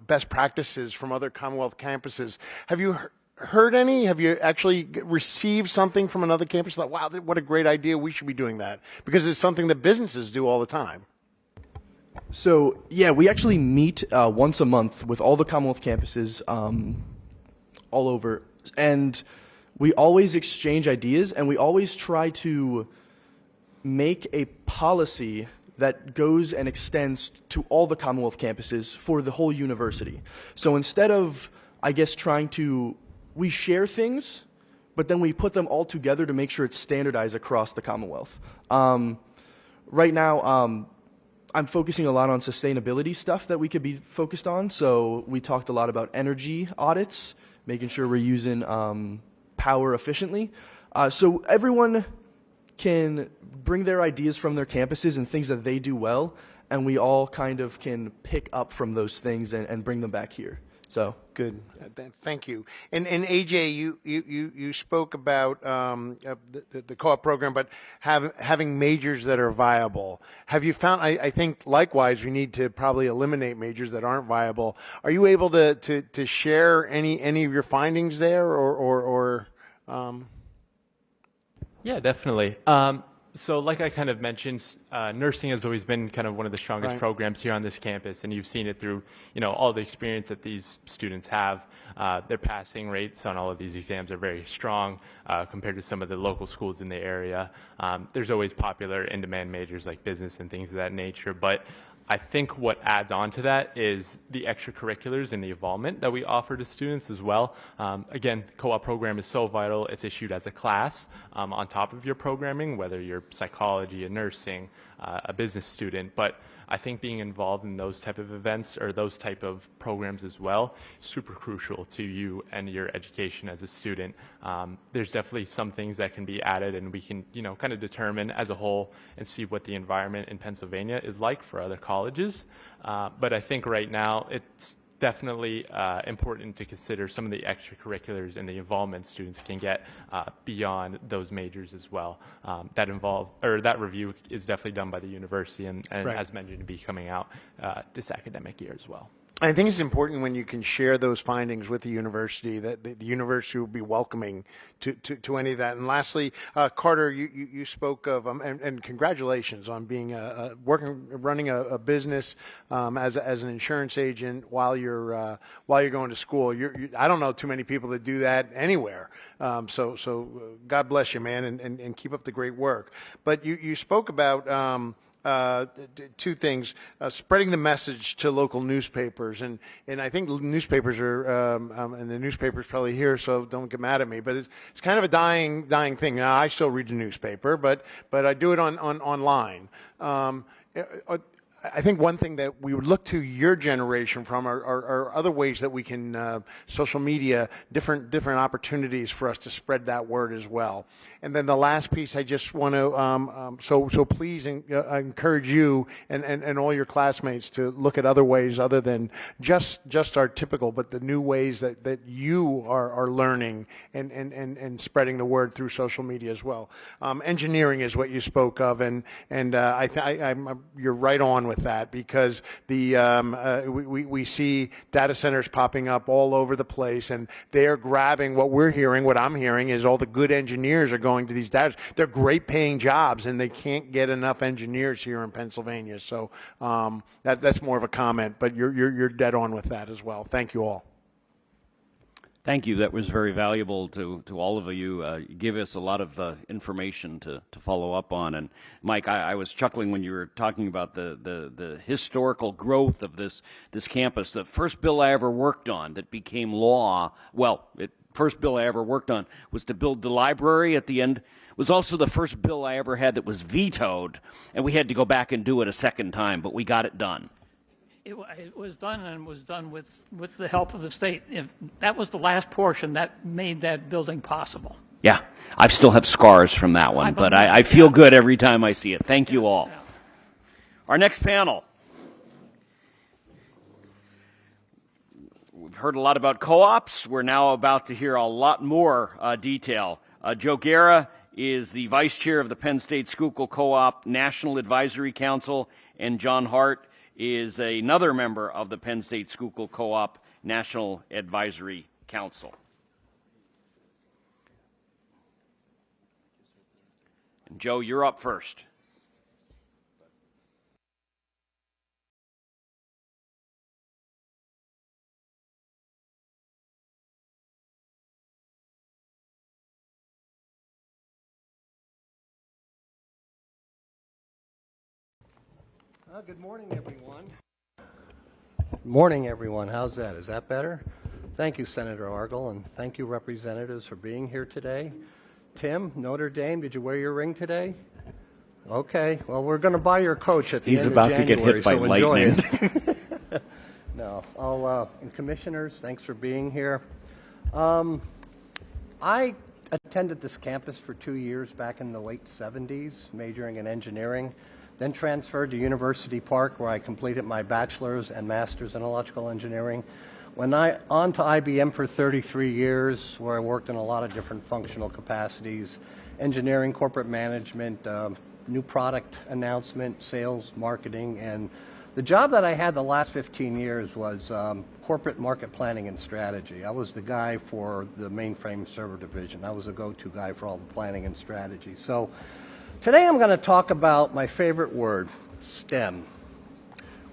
best practices from other Commonwealth campuses. Have you heard any? Have you actually received something from another campus? Like, wow, what a great idea! We should be doing that because it's something that businesses do all the time. So, yeah, we actually meet once a month with all the Commonwealth campuses all over, and we always exchange ideas, and we always try to make a policy that goes and extends to all the Commonwealth campuses for the whole university. So instead of, I guess, we share things, but then we put them all together to make sure it's standardized across the Commonwealth. Right now, I'm focusing a lot on sustainability stuff that we could be focused on. So we talked a lot about energy audits, making sure we're using power efficiently. So everyone can bring their ideas from their campuses and things that they do well, and we all kind of can pick up from those things and bring them back here. So Good. Thank you. And AJ, you spoke about the co-op program, but having majors that are viable. Have you found? I think likewise, we need to probably eliminate majors that aren't viable. Are you able to share any of your findings there, or Yeah, definitely. So like I kind of mentioned, nursing has always been kind of one of the strongest Right. programs here on this campus, and you've seen it through, all the experience that these students have. Their passing rates on all of these exams are very strong compared to some of the local schools in the area. There's always popular in-demand majors like business and things of that nature, but I think what adds on to that is the extracurriculars and the involvement that we offer to students as well. Again, the co-op program is so vital. It's issued as a class on top of your programming, whether you're psychology, a nursing, a business student. But I think being involved in those type of events or those type of programs as well, super crucial to you and your education as a student. There's definitely some things that can be added, and we can, kind of determine as a whole and see what the environment in Pennsylvania is like for other colleges. But I think right now it's definitely important to consider some of the extracurriculars and the involvement students can get beyond those majors as well. That review is definitely done by the university, and Right. as mentioned, to be coming out this academic year as well. I think it's important when you can share those findings with the university, that the university will be welcoming to any of that. And lastly, Carter, you spoke of and congratulations on being running a business as an insurance agent while you're going to school. I don't know too many people that do that anywhere. So God bless you, man, and keep up the great work. But you spoke about two things: spreading the message to local newspapers, and I think newspapers are, and the newspapers probably here, so don't get mad at me. But it's kind of a dying thing. Now, I still read the newspaper, but I do it online. I think one thing that we would look to your generation from are other ways that we can social media, different opportunities for us to spread that word as well. And then the last piece, I just want to so please encourage you and all your classmates to look at other ways other than just our typical, but the new ways that you are learning and spreading the word through social media as well. Engineering is what you spoke of, and you're right on with that, because we see data centers popping up all over the place, and they're grabbing what I'm hearing is all the good engineers are going to these data. They're great paying jobs, and they can't get enough engineers here in Pennsylvania. So that's more of a comment, but you're dead on with that as well. Thank you all. Thank you. That was very valuable to all of you. You give us a lot of information to follow up on. And Mike, I was chuckling when you were talking about the historical growth of this campus. The first bill I ever worked on that became law, first bill I ever worked on was to build the library at the end. It was also the first bill I ever had that was vetoed, and we had to go back and do it a second time, but we got it done. It was done, and was done with the help of the state. That was the last portion that made that building possible. Yeah, I still have scars from that one, but I feel good every time I see it. Thank you all. Yeah. Our next panel. We've heard a lot about co-ops. We're now about to hear a lot more detail. Joe Guerra is the vice chair of the Penn State Schuylkill Co-op National Advisory Council, and John Hart is another member of the Penn State Schuylkill Co-op National Advisory Council. And Joe, you're up first. Good morning, everyone. Good morning, everyone. How's that? Is that better? Thank you, Senator Argel, and thank you, representatives, for being here today. Tim, Notre Dame, did you wear your ring today? Okay. Well, we're going to buy your coach at the end of January. He's about to get hit by so lightning. No. And commissioners, thanks for being here. I attended this campus for 2 years back in the late 70s, majoring in engineering. Then transferred to University Park, where I completed my bachelor's and master's in electrical engineering. Went on to IBM for 33 years, where I worked in a lot of different functional capacities, engineering, corporate management, new product announcement, sales, marketing, and the job that I had the last 15 years was corporate market planning and strategy. I was the guy for the mainframe server division. I was a go-to guy for all the planning and strategy. So today I'm going to talk about my favorite word, STEM.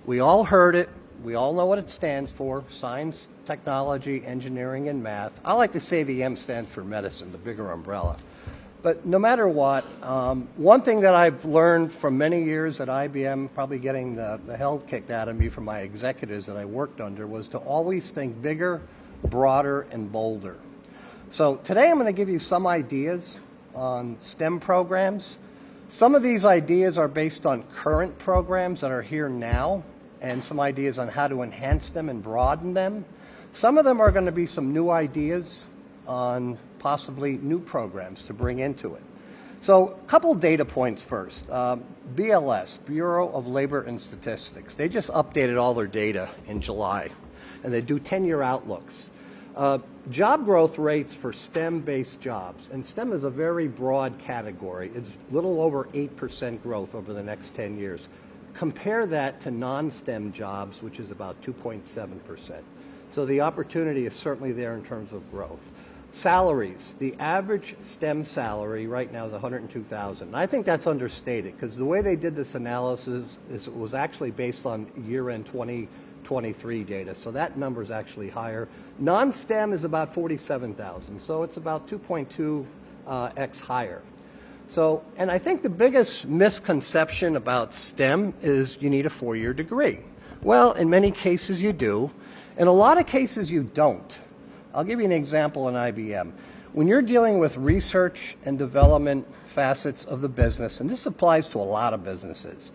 We all heard it. We all know what it stands for: science, technology, engineering, and math. I like to say the M stands for medicine, the bigger umbrella. But no matter what, one thing that I've learned from many years at IBM, probably getting the hell kicked out of me from my executives that I worked under, was to always think bigger, broader, and bolder. So today I'm going to give you some ideas on STEM programs. Some of these ideas are based on current programs that are here now, and some ideas on how to enhance them and broaden them. Some of them are going to be some new ideas on possibly new programs to bring into it. So a couple data points first. BLS, Bureau of Labor and Statistics, they just updated all their data in July, and they do 10-year outlooks. Job growth rates for STEM-based jobs, and STEM is a very broad category. It's a little over 8% growth over the next 10 years. Compare that to non-STEM jobs, which is about 2.7%. So the opportunity is certainly there in terms of growth. Salaries, the average STEM salary right now is $102,000. I think that's understated, because the way they did this analysis is it was actually based on year-end 2023 data, so that number is actually higher. Non-STEM is about $47,000, so it's about 2.2x higher. So, and I think the biggest misconception about STEM is you need a 4-year degree. Well, in many cases you do. In a lot of cases you don't. I'll give you an example in IBM. When you're dealing with research and development facets of the business, and this applies to a lot of businesses,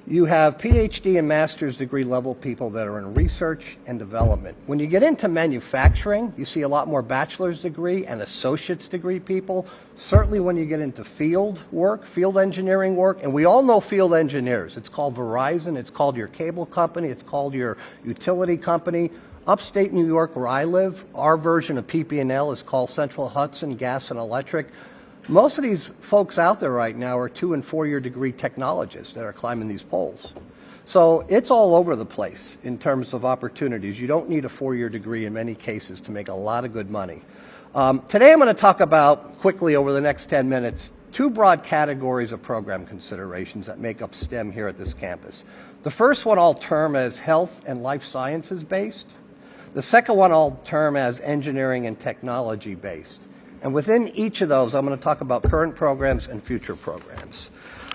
you have PhD and master's degree level people that are in research and development. When you get into manufacturing, you see a lot more bachelor's degree and associate's degree people. Certainly when you get into field work, field engineering work, and we all know field engineers. It's called Verizon, it's called your cable company, it's called your utility company. Upstate New York, where I live, our version of PP&L is called Central Hudson Gas and Electric. Most of these folks out there right now are 2- and 4-year degree technologists that are climbing these poles. So it's all over the place in terms of opportunities. You don't need a 4-year degree in many cases to make a lot of good money. Today I'm going to talk about, quickly over the next 10 minutes, 2 broad categories of program considerations that make up STEM here at this campus. The first one I'll term as health and life sciences based. The second one I'll term as engineering and technology based. And within each of those, I'm going to talk about current programs and future programs.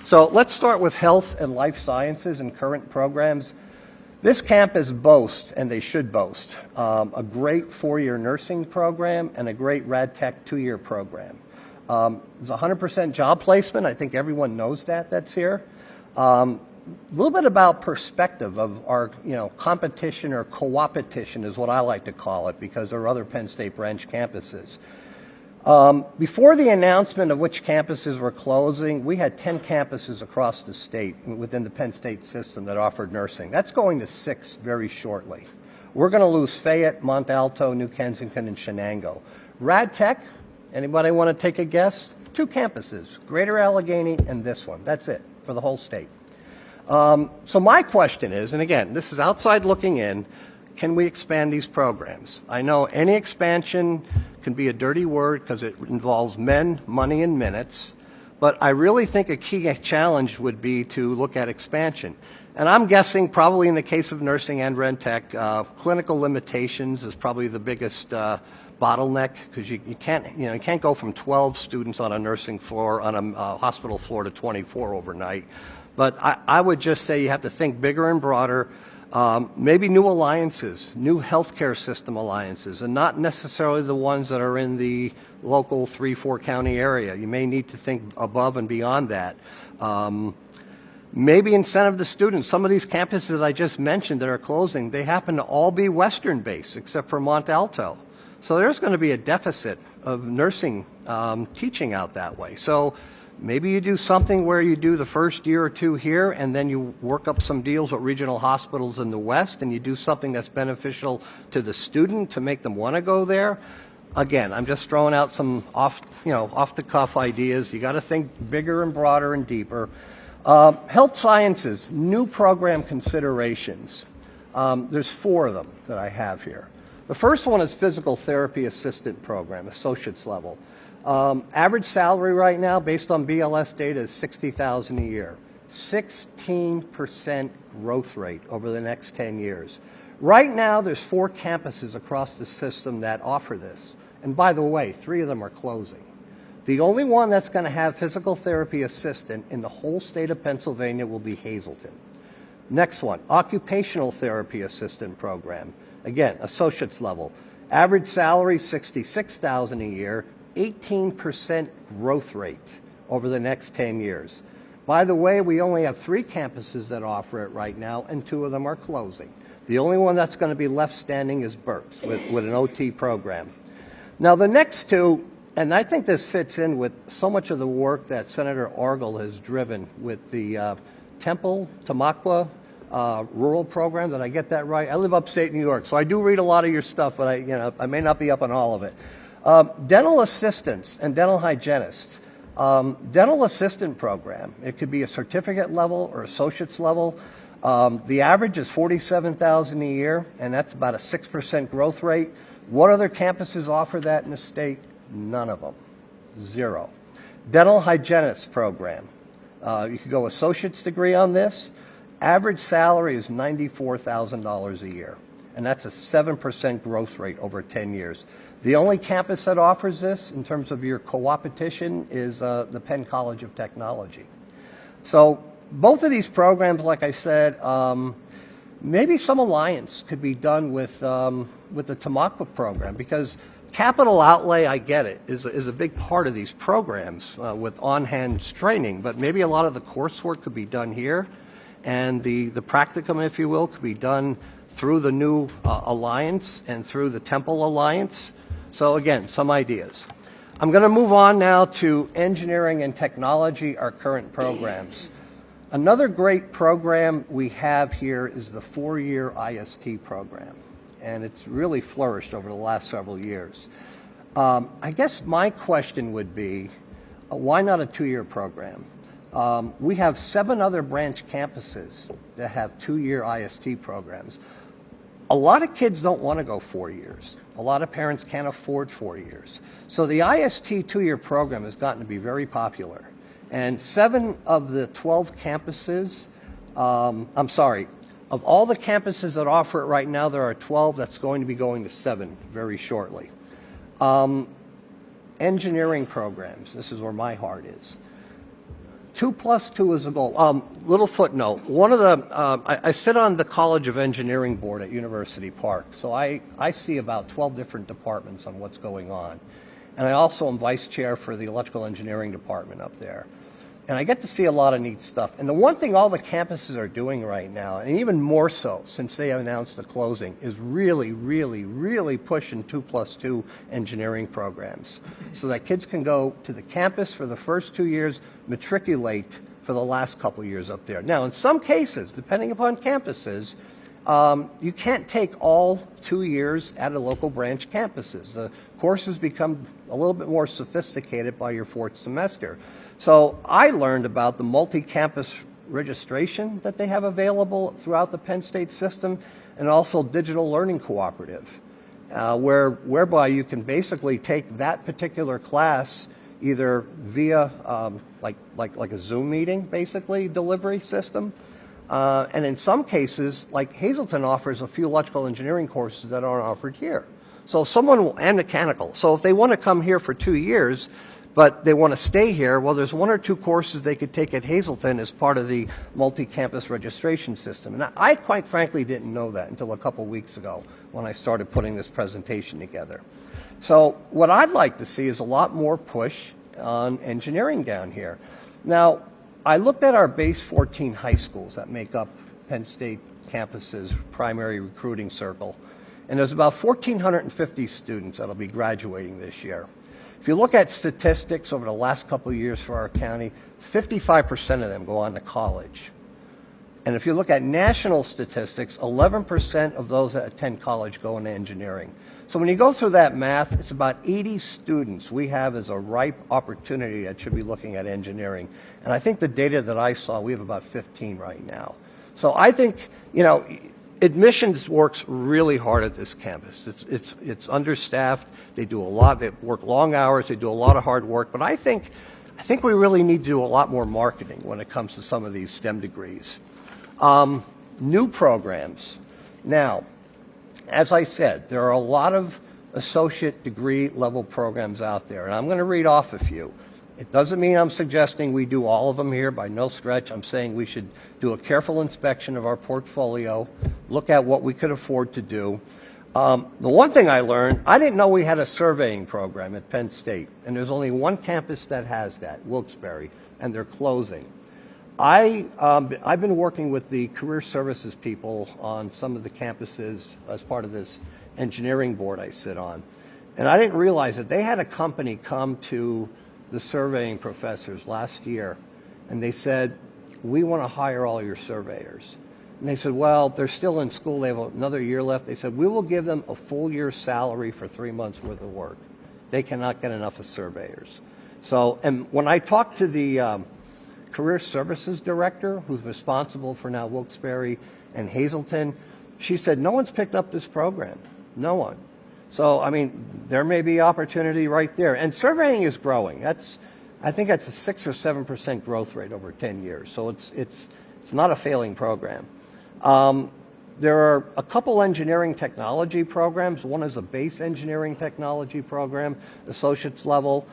So let's start with health and life sciences and current programs. This campus boasts, and they should boast, a great 4-year nursing program and a great RadTech 2-year program. There's 100% job placement. I think everyone knows that that's here. A little bit about perspective of our, competition or co-opetition is what I like to call it, because there are other Penn State branch campuses. Before the announcement of which campuses were closing, we had 10 campuses across the state within the Penn State system that offered nursing. That's going to 6 very shortly. We're going to lose Fayette, Mont Alto, New Kensington, and Shenango. RadTech, anybody want to take a guess? 2 campuses, Greater Allegheny and this one. That's it for the whole state. So my question is, and again, this is outside looking in, can we expand these programs? I know any expansion can be a dirty word because it involves men, money, and minutes, but I really think a key challenge would be to look at expansion. And I'm guessing probably in the case of nursing and RadTech, clinical limitations is probably the biggest bottleneck, because you can't go from 12 students on a nursing floor, on a hospital floor, to 24 overnight. But I would just say you have to think bigger and broader, maybe new alliances, new healthcare system alliances, and not necessarily the ones that are in the local 3-4 county area. You may need to think above and beyond that. Maybe incentive the students. Some of these campuses that I just mentioned that are closing, they happen to all be Western-based, except for Mont Alto. So there's going to be a deficit of nursing teaching out that way. So Maybe you do something where you do the first year or two here, and then you work up some deals with regional hospitals in the West, and you do something that's beneficial to the student to make them want to go there. Again, I'm just throwing out some off the cuff ideas. You got to think bigger and broader and deeper. Health sciences, new program considerations. There's 4 of them that I have here. The first one is physical therapy assistant program, associate's level. Average salary right now, based on BLS data, is $60,000 a year. 16% growth rate over the next 10 years. Right now, there's 4 campuses across the system that offer this. And by the way, 3 of them are closing. The only one that's going to have physical therapy assistant in the whole state of Pennsylvania will be Hazleton. Next one, occupational therapy assistant program. Again, associate's level. Average salary, $66,000 a year. 18% growth rate over the next 10 years. By the way, we only have 3 campuses that offer it right now, and 2 of them are closing. The only one that's going to be left standing is Berks with an OT program. Now, the next 2, and I think this fits in with so much of the work that Senator Argel has driven with the Temple, Tamaqua rural program. Did I get that right? I live upstate New York, so I do read a lot of your stuff, but I may not be up on all of it. Dental assistants and dental hygienists. Dental assistant program, it could be a certificate level or associate's level. The average is $47,000 a year, and that's about a 6% growth rate. What other campuses offer that in the state? None of them. 0. Dental hygienist program. You could go associate's degree on this. Average salary is $94,000 a year, and that's a 7% growth rate over 10 years. The only campus that offers this in terms of your co-opetition is the Penn College of Technology. So both of these programs, like I said, maybe some alliance could be done with the Tamaqua program, because capital outlay, I get it, is a big part of these programs with on-hand training, but maybe a lot of the coursework could be done here, and the practicum, if you will, could be done through the new alliance and through the Temple Alliance. So again, some ideas. I'm going to move on now to engineering and technology, our current programs. Another great program we have here is the 4-year IST program, and it's really flourished over the last several years. I guess my question would be, why not a 2-year program? We have 7 other branch campuses that have 2-year IST programs. A lot of kids don't want to go 4 years. A lot of parents can't afford 4 years. So the IST 2-year program has gotten to be very popular. And 7 of the 12 campuses, of all the campuses that offer it right now, there are 12 that's going to be going to 7 very shortly. Engineering programs, this is where my heart is. 2+2 is a goal. Little footnote. One of the I sit on the College of Engineering board at University Park, so I see about 12 different departments on what's going on, and I also am vice chair for the electrical engineering department up there, and I get to see a lot of neat stuff. And the one thing all the campuses are doing right now, and even more so since they announced the closing, is really, really, really pushing 2+2 engineering programs, so that kids can go to the campus for the first 2 years, matriculate for the last couple years up there. Now, in some cases, depending upon campuses, you can't take all 2 years at a local branch campuses. The courses become a little bit more sophisticated by your 4th semester. So I learned about the multi-campus registration that they have available throughout the Penn State system, and also digital learning cooperative, whereby you can basically take that particular class either via like a Zoom meeting, basically, delivery system. And in some cases, like Hazleton offers a few electrical engineering courses that aren't offered here. So and mechanical. So if they want to come here for 2 years, but they want to stay here, well, there's 1 or 2 courses they could take at Hazleton as part of the multi-campus registration system. And I quite frankly didn't know that until a couple weeks ago when I started putting this presentation together. So what I'd like to see is a lot more push on engineering down here. Now, I looked at our base 14 high schools that make up Penn State campus's primary recruiting circle, and there's about 1,450 students that'll be graduating this year. If you look at statistics over the last couple of years for our county, 55% of them go on to college. And if you look at national statistics, 11% of those that attend college go into engineering. So when you go through that math, it's about 80 students we have as a ripe opportunity that should be looking at engineering. And I think the data that I saw, we have about 15 right now. So I think, you know, admissions works really hard at this campus. It's understaffed. They do a lot. They work long hours. They do a lot of hard work. But I think we really need to do a lot more marketing when it comes to some of these STEM degrees. New programs. Now, as I said, there are a lot of associate degree level programs out there, and I'm going to read off a few. It doesn't mean I'm suggesting we do all of them here, by no stretch. I'm saying we should do a careful inspection of our portfolio, look at what we could afford to do. The one thing I learned, I didn't know we had a surveying program at Penn State, and there's only one campus that has that, Wilkes-Barre, and they're closing. I've been working with the career services people on some of the campuses as part of this engineering board I sit on. And I didn't realize that they had a company come to the surveying professors last year, and they said, we want to hire all your surveyors. And they said, well, they're still in school. They have another year left. They said, we will give them a full year's salary for 3 months worth of work. They cannot get enough of surveyors. So, and when I talked to the career services director, who's responsible for now Wilkes-Barre and Hazleton, she said, no one's picked up this program. No one. So, I mean, there may be opportunity right there. And surveying is growing. I think that's a 6 or 7% growth rate over 10 years. So it's not a failing program. There are a couple engineering technology programs. One is a base engineering technology program, associate's level.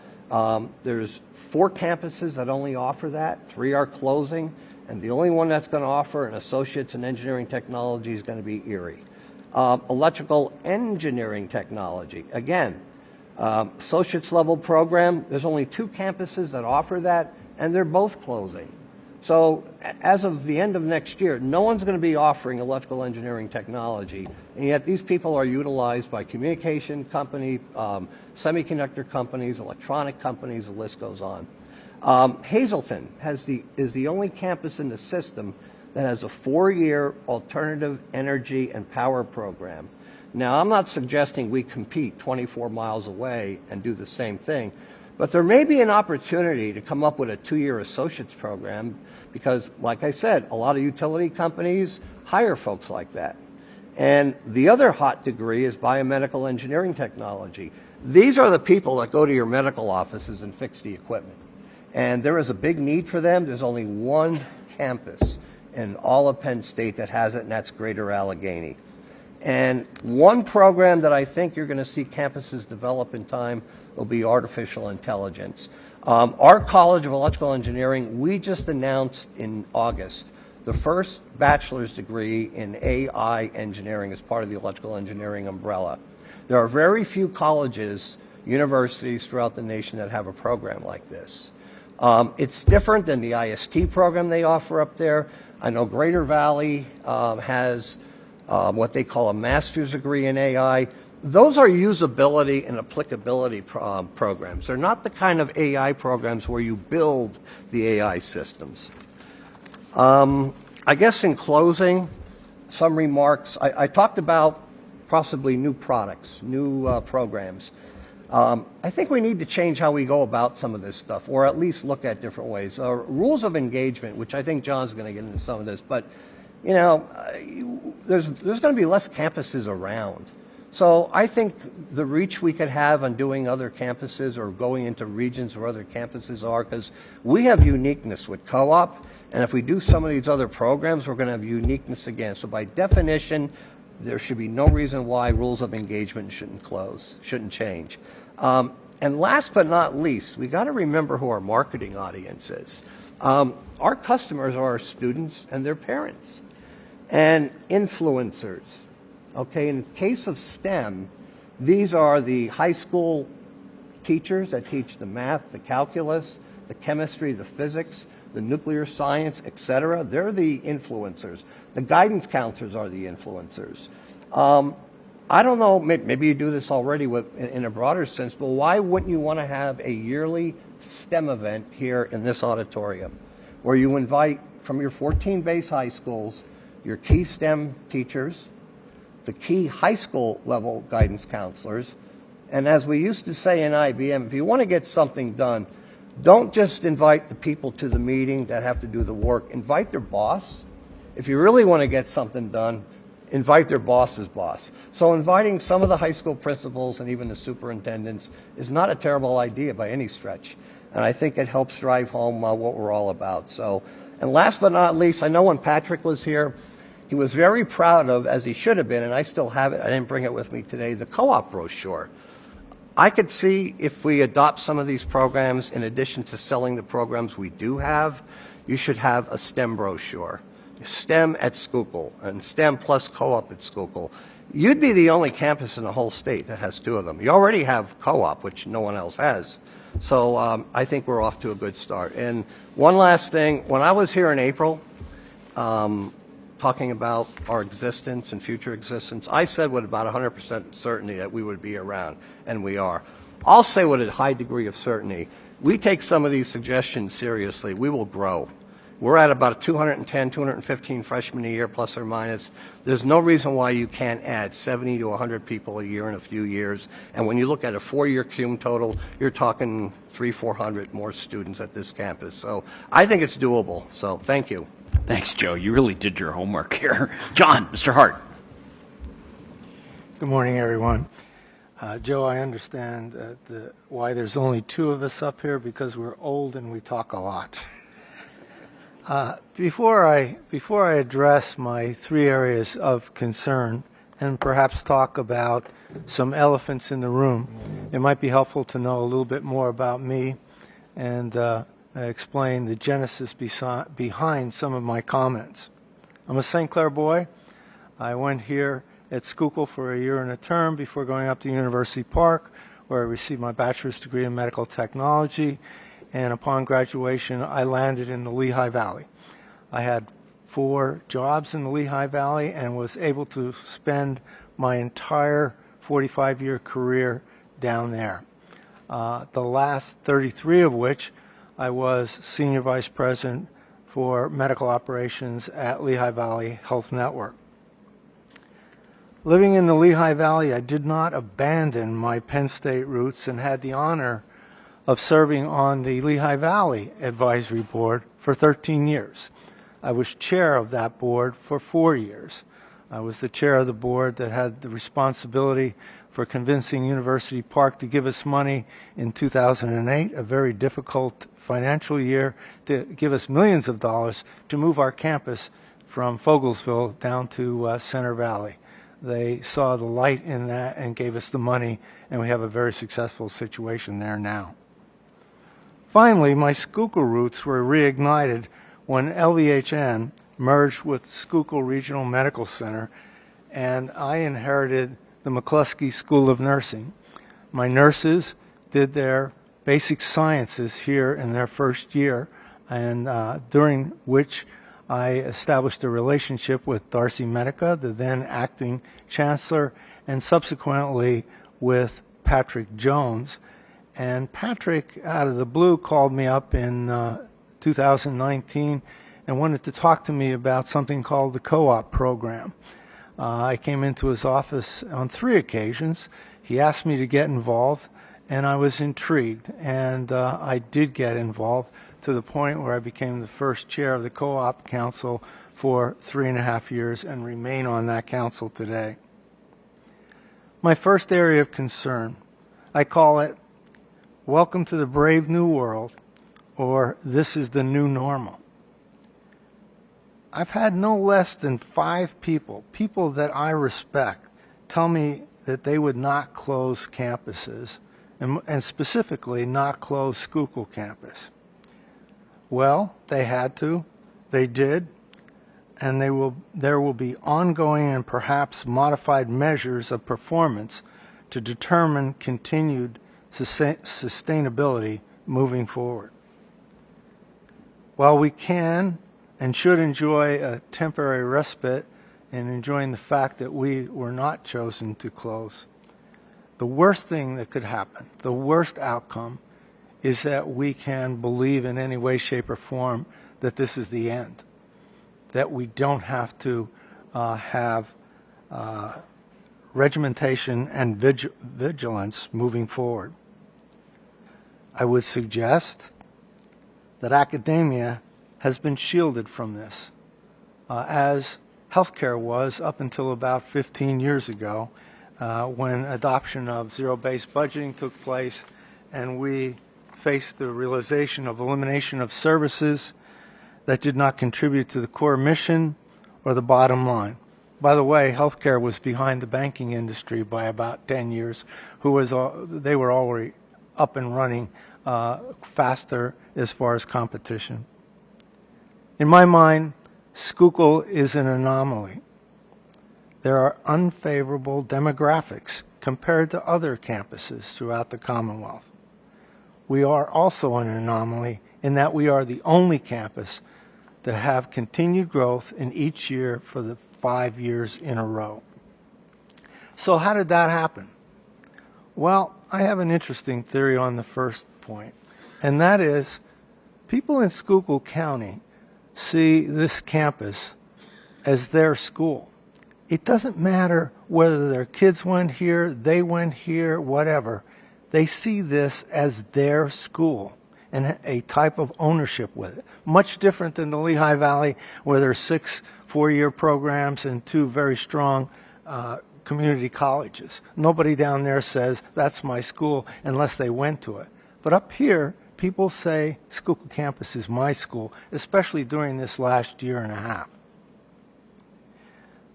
There's 4 campuses that only offer that. 3 are closing. And the only one that's going to offer an associate's in engineering technology is going to be Erie. Electrical engineering technology. Again, associate's level program, there's only 2 campuses that offer that, and they're both closing. So as of the end of next year, no one's going to be offering electrical engineering technology, and yet these people are utilized by communication company, semiconductor companies, electronic companies, the list goes on. Hazleton is the only campus in the system that has a 4-year alternative energy and power program. Now, I'm not suggesting we compete 24 miles away and do the same thing, but there may be an opportunity to come up with a 2-year associate's program because, like I said, a lot of utility companies hire folks like that. And the other hot degree is biomedical engineering technology. These are the people that go to your medical offices and fix the equipment. And there is a big need for them. There's only one campus in all of Penn State that has it, and that's Greater Allegheny. And one program that I think you're going to see campuses develop in time will be artificial intelligence. Our College of Electrical Engineering, we just announced in August the first bachelor's degree in AI engineering as part of the electrical engineering umbrella. There are very few colleges, universities throughout the nation that have a program like this. It's different than the IST program they offer up there. I know Greater Valley has what they call a master's degree in AI. Those are usability and applicability programs. They're not the kind of AI programs where you build the AI systems. I guess in closing, some remarks. I talked about possibly new products, new programs. I think we need to change how we go about some of this stuff, or at least look at different ways. Rules of engagement, which I think John's going to get into some of this, but you know, there's going to be less campuses around. So I think the reach we could have on doing other campuses or going into regions where other campuses are, because we have uniqueness with co-op, and if we do some of these other programs, we're going to have uniqueness again. So by definition, there should be no reason why rules of engagement shouldn't change. And last but not least, we got to remember who our marketing audience is. Our customers are our students and their parents and influencers. Okay, in the case of STEM, these are the high school teachers that teach the math, the calculus, the chemistry, the physics, the nuclear science, etc. They're the influencers. The guidance counselors are the influencers. I don't know, maybe you do this already in a broader sense, but why wouldn't you want to have a yearly STEM event here in this auditorium where you invite from your 14 base high schools your key STEM teachers, the key high school level guidance counselors, and as we used to say in IBM, if you want to get something done, don't just invite the people to the meeting that have to do the work. Invite their boss. If you really want to get something done, invite their boss's boss. So inviting some of the high school principals and even the superintendents is not a terrible idea by any stretch. And I think it helps drive home what we're all about. So, and last but not least, I know when Patrick was here, he was very proud of, as he should have been, and I still have it, I didn't bring it with me today, the co-op brochure. I could see if we adopt some of these programs, in addition to selling the programs we do have, you should have a STEM brochure. STEM at Schuylkill and STEM plus co-op at Schuylkill. You'd be the only campus in the whole state that has two of them. You already have co-op, which no one else has. So I think we're off to a good start. And one last thing, when I was here in April, talking about our existence and future existence, I said with about 100% certainty that we would be around, and we are. I'll say with a high degree of certainty, we take some of these suggestions seriously, we will grow. We're at about 210, 215 freshmen a year, plus or minus. There's no reason why you can't add 70 to 100 people a year in a few years. And when you look at a 4-year cum total, you're talking 300-400 more students at this campus. So I think it's doable. So thank you. Thanks, Joe. You really did your homework here. John, Mr. Hart. Good morning, everyone. Joe, I understand why there's only 2 of us up here, because we're old and we talk a lot. Before I address my 3 areas of concern and perhaps talk about some elephants in the room, it might be helpful to know a little bit more about me and explain the genesis behind some of my comments. I'm a St. Clair boy. I went here at Schuylkill for a year and a term before going up to University Park, where I received my bachelor's degree in medical technology. And upon graduation, I landed in the Lehigh Valley. I had 4 jobs in the Lehigh Valley and was able to spend my entire 45-year career down there. The last 33 of which I was Senior Vice President for Medical Operations at Lehigh Valley Health Network. Living in the Lehigh Valley, I did not abandon my Penn State roots and had the honor of serving on the Lehigh Valley Advisory Board for 13 years. I was chair of that board for 4 years. I was the chair of the board that had the responsibility for convincing University Park to give us money in 2008, a very difficult financial year, to give us millions of dollars to move our campus from Fogelsville down to Center Valley. They saw the light in that and gave us the money, and we have a very successful situation there now. Finally, my Schuylkill roots were reignited when LVHN merged with Schuylkill Regional Medical Center, and I inherited the McCluskey School of Nursing. My nurses did their basic sciences here in their first year, and during which I established a relationship with Darcy Medica, the then acting chancellor, and subsequently with Patrick Jones. And Patrick, out of the blue, called me up in 2019 and wanted to talk to me about something called the co-op program. I came into his office on 3 occasions. He asked me to get involved, and I was intrigued. And I did get involved to the point where I became the first chair of the co-op council for 3.5 years and remain on that council today. My first area of concern, I call it Welcome to the Brave New World, or This is the New Normal. I've had no less than 5 people that I respect, tell me that they would not close campuses, and specifically not close Schuylkill campus. Well, they had to, they did, and there will be ongoing and perhaps modified measures of performance to determine continued sustainability moving forward. While we can and should enjoy a temporary respite and enjoying the fact that we were not chosen to close. The worst thing that could happen, the worst outcome, is that we can believe in any way, shape, or form that this is the end, that we don't have to have regimentation and vigilance moving forward. I would suggest that academia has been shielded from this, as healthcare was up until about 15 years ago, when adoption of zero-based budgeting took place and we faced the realization of elimination of services that did not contribute to the core mission or the bottom line. By the way, healthcare was behind the banking industry by about 10 years. They were already up and running faster as far as competition. In my mind, Schuylkill is an anomaly. There are unfavorable demographics compared to other campuses throughout the Commonwealth. We are also an anomaly in that we are the only campus to have continued growth in each year for the 5 years in a row. So how did that happen? Well, I have an interesting theory on the first point, and that is people in Schuylkill County see this campus as their school. It doesn't matter whether their kids went here, they went here, whatever. They see this as their school and a type of ownership with it. Much different than the Lehigh Valley, where there are 6 four-year programs and 2 very strong community colleges. Nobody down there says, that's my school, unless they went to it. But up here, people say, Schuylkill campus is my school, especially during this last year and a half.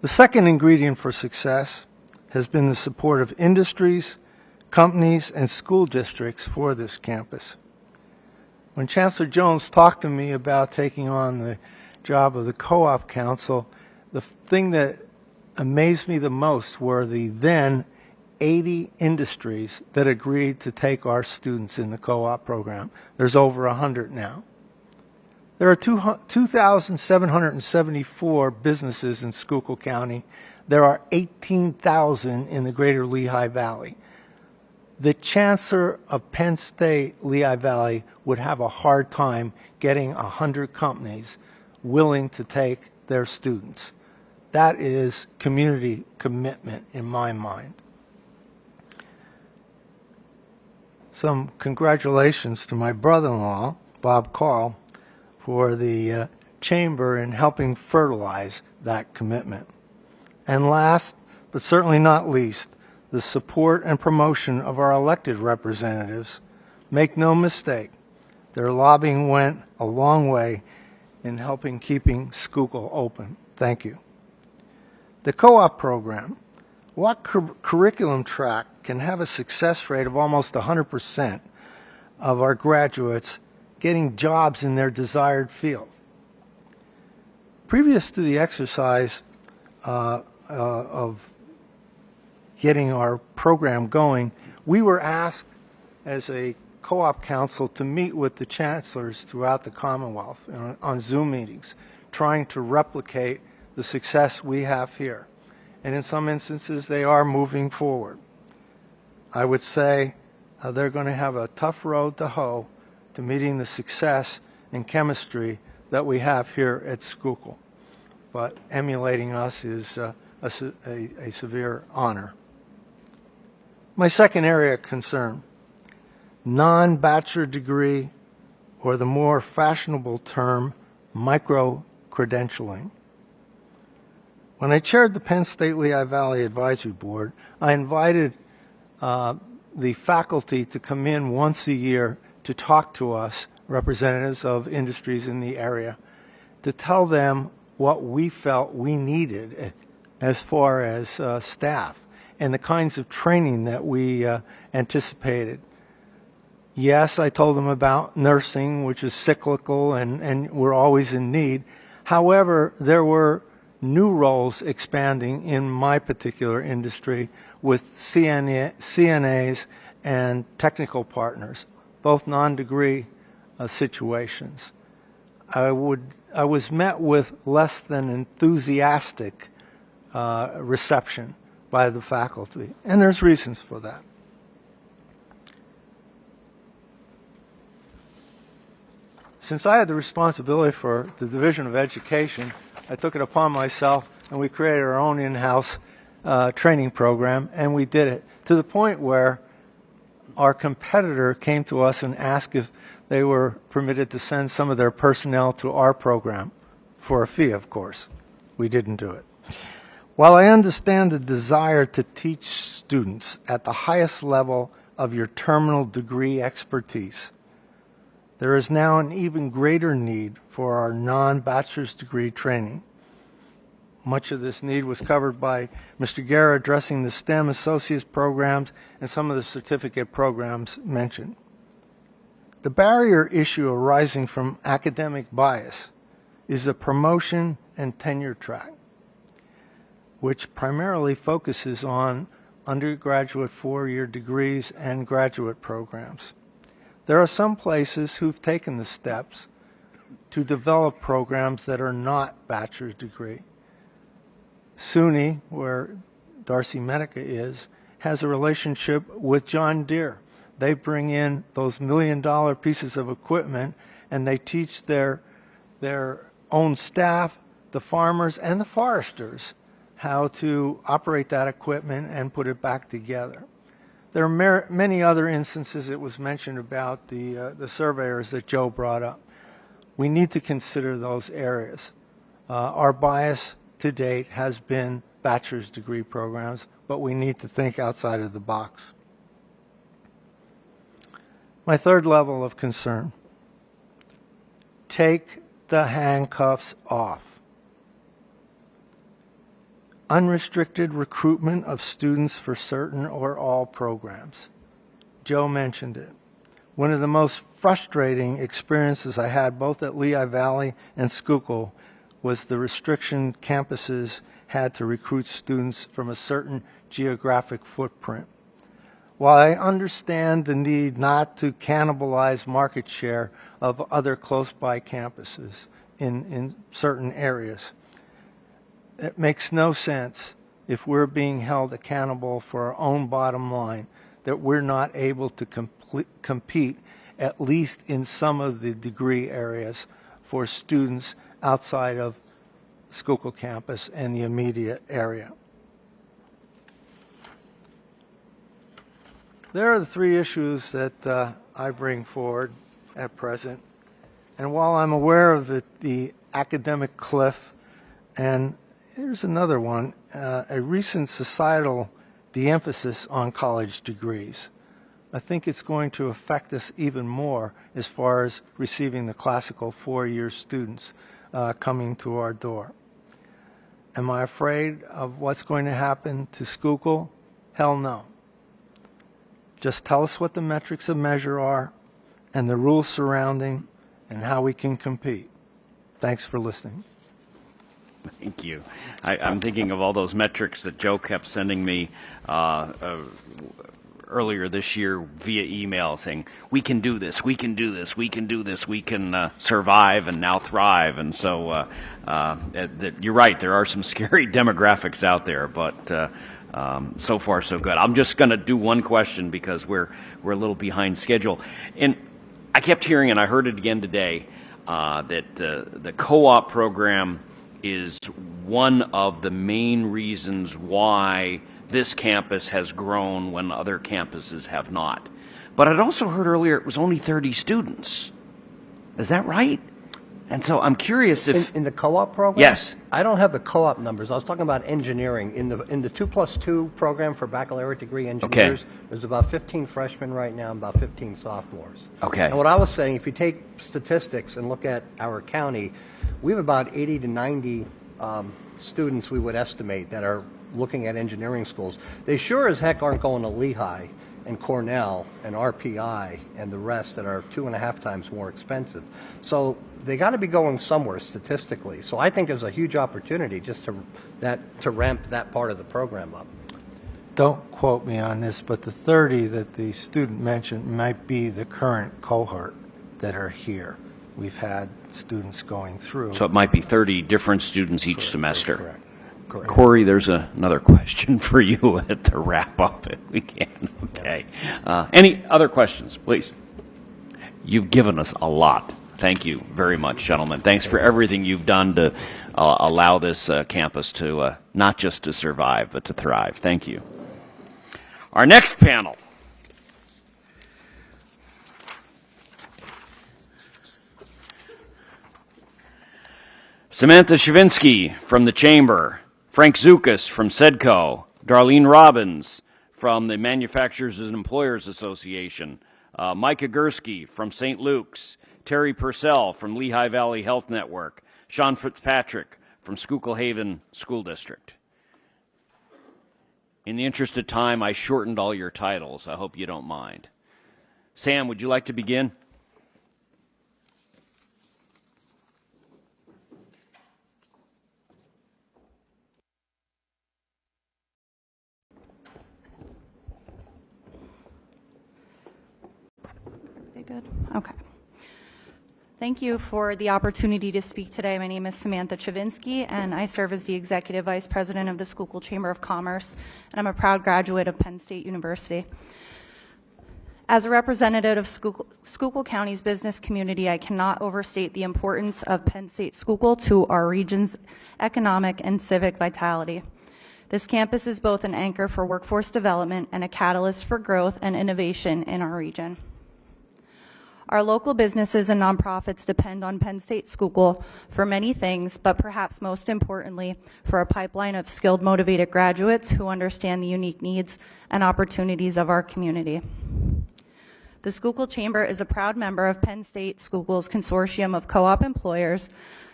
The second ingredient for success has been the support of industries, companies, and school districts for this campus. When Chancellor Jones talked to me about taking on the job of the Co-op Council, the thing that amazed me the most were the then 80 industries that agreed to take our students in the co-op program. There's over 100 now. There are 2,774 businesses in Schuylkill County. There are 18,000 in the greater Lehigh Valley. The chancellor of Penn State Lehigh Valley would have a hard time getting 100 companies willing to take their students. That is community commitment in my mind. Some congratulations to my brother-in-law, Bob Carl, for the chamber in helping fertilize that commitment. And last, but certainly not least, the support and promotion of our elected representatives. Make no mistake, their lobbying went a long way in helping keeping Schuylkill open. Thank you. The co-op program. What curriculum track can have a success rate of almost 100% of our graduates getting jobs in their desired field? Previous to the exercise of getting our program going, we were asked as a co-op council to meet with the chancellors throughout the Commonwealth on Zoom meetings, trying to replicate the success we have here. And in some instances, they are moving forward. I would say they're going to have a tough road to hoe to meeting the success in chemistry that we have here at Schuylkill. But emulating us is a severe honor. My second area of concern, non-bachelor degree, or the more fashionable term, micro-credentialing. When I chaired the Penn State Lehigh Valley Advisory Board, I invited the faculty to come in once a year to talk to us, representatives of industries in the area, to tell them what we felt we needed as far as staff and the kinds of training that we anticipated. Yes, I told them about nursing, which is cyclical and we're always in need. However, there were new roles expanding in my particular industry with CNAs and technical partners, both non-degree situations. I was met with less than enthusiastic reception by the faculty, and there's reasons for that. Since I had the responsibility for the Division of Education, I took it upon myself, and we created our own in-house training program, and we did it to the point where our competitor came to us and asked if they were permitted to send some of their personnel to our program for a fee, of course. We didn't do it. While I understand the desire to teach students at the highest level of your terminal degree expertise, there is now an even greater need for our non-bachelor's degree training. Much of this need was covered by Mr. Guerra addressing the STEM associates programs and some of the certificate programs mentioned. The barrier issue arising from academic bias is the promotion and tenure track, which primarily focuses on undergraduate four-year degrees and graduate programs. There are some places who've taken the steps to develop programs that are not bachelor's degree. SUNY, where Darcy Medica is, has a relationship with John Deere. They bring in those million-dollar pieces of equipment, and they teach their own staff, the farmers and the foresters, how to operate that equipment and put it back together. There are many other instances. It was mentioned about the surveyors that Joe brought up. We need to consider those areas. Our bias to date has been bachelor's degree programs, but we need to think outside of the box. My third level of concern: take the handcuffs off. Unrestricted recruitment of students for certain or all programs. Joe mentioned it. One of the most frustrating experiences I had both at Lehigh Valley and Schuylkill was the restriction campuses had to recruit students from a certain geographic footprint. While I understand the need not to cannibalize market share of other close-by campuses in certain areas, it makes no sense if we're being held accountable for our own bottom line that we're not able to compete, at least in some of the degree areas, for students outside of Schuylkill campus and the immediate area. There are the three issues that I bring forward at present. And while I'm aware of the academic cliff, and here's another one, a recent societal de-emphasis on college degrees, I think it's going to affect us even more as far as receiving the classical four-year students coming to our door. Am I afraid of what's going to happen to Schuylkill? Hell no. Just tell us what the metrics of measure are and the rules surrounding and how we can compete. Thanks for listening. Thank you. I'm thinking of all those metrics that Joe kept sending me earlier this year via email saying, we can do this, we can do this, we can do this, we can survive and now thrive. And so you're right, there are some scary demographics out there, but so far so good. I'm just going to do one question because we're a little behind schedule. And I kept hearing, and I heard it again today, that the co-op program is one of the main reasons why this campus has grown when other campuses have not. But I'd also heard earlier it was only 30 students. Is that right? And so I'm curious if... In the co-op program? Yes. I don't have the co-op numbers. I was talking about engineering. In the 2+2 program for baccalaureate degree engineers, there's about 15 freshmen right now and about 15 sophomores. Okay. And what I was saying, if you take statistics and look at our county, we have about 80 to 90 students we would estimate that are looking at engineering schools. They sure as heck aren't going to Lehigh and Cornell and RPI and the rest that are 2.5 times more expensive. So they got to be going somewhere statistically. So I think there's a huge opportunity just to ramp that part of the program up. Don't quote me on this, but the 30 that the student mentioned might be the current cohort that are here. We've had students going through. So it might be 30 different students each semester. Correct. Corey, there's another question for you at the wrap up if we can. Okay. Any other questions, please? You've given us a lot. Thank you very much, gentlemen. Thanks for everything you've done to allow this campus to not just to survive, but to thrive. Thank you. Our next panel. Samantha Shavinsky from the Chamber, Frank Zukas from SEDCO, Darlene Robbins from the Manufacturers and Employers Association, Micah Gursky from St. Luke's, Terry Purcell from Lehigh Valley Health Network, Sean Fitzpatrick from Schuylkill Haven School District. In the interest of time, I shortened all your titles. I hope you don't mind. Sam, would you like to begin? Good. Okay. Thank you for the opportunity to speak today. My name is Samantha Chavinsky, and I serve as the Executive Vice President of the Schuylkill Chamber of Commerce, and I'm a proud graduate of Penn State University. As a representative of Schuylkill County's business community, I cannot overstate the importance of Penn State Schuylkill to our region's economic and civic vitality. This campus is both an anchor for workforce development and a catalyst for growth and innovation in our region. Our local businesses and nonprofits depend on Penn State Schuylkill for many things, but perhaps most importantly, for a pipeline of skilled, motivated graduates who understand the unique needs and opportunities of our community. The Schuylkill Chamber is a proud member of Penn State Schuylkill's consortium of co-op employers.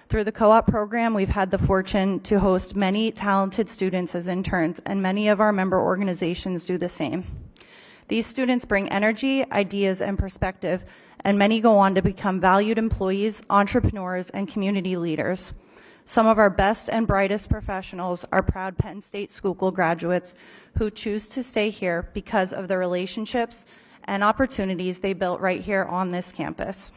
Through the co-op program, we've had the fortune to host many talented students as interns, and many of our member organizations do the same. These students bring energy, ideas, and perspective, and many go on to become valued employees, entrepreneurs, and community leaders. Some of our best and brightest professionals are proud Penn State Schuylkill graduates who choose to stay here because of the relationships and opportunities they built right here on this campus.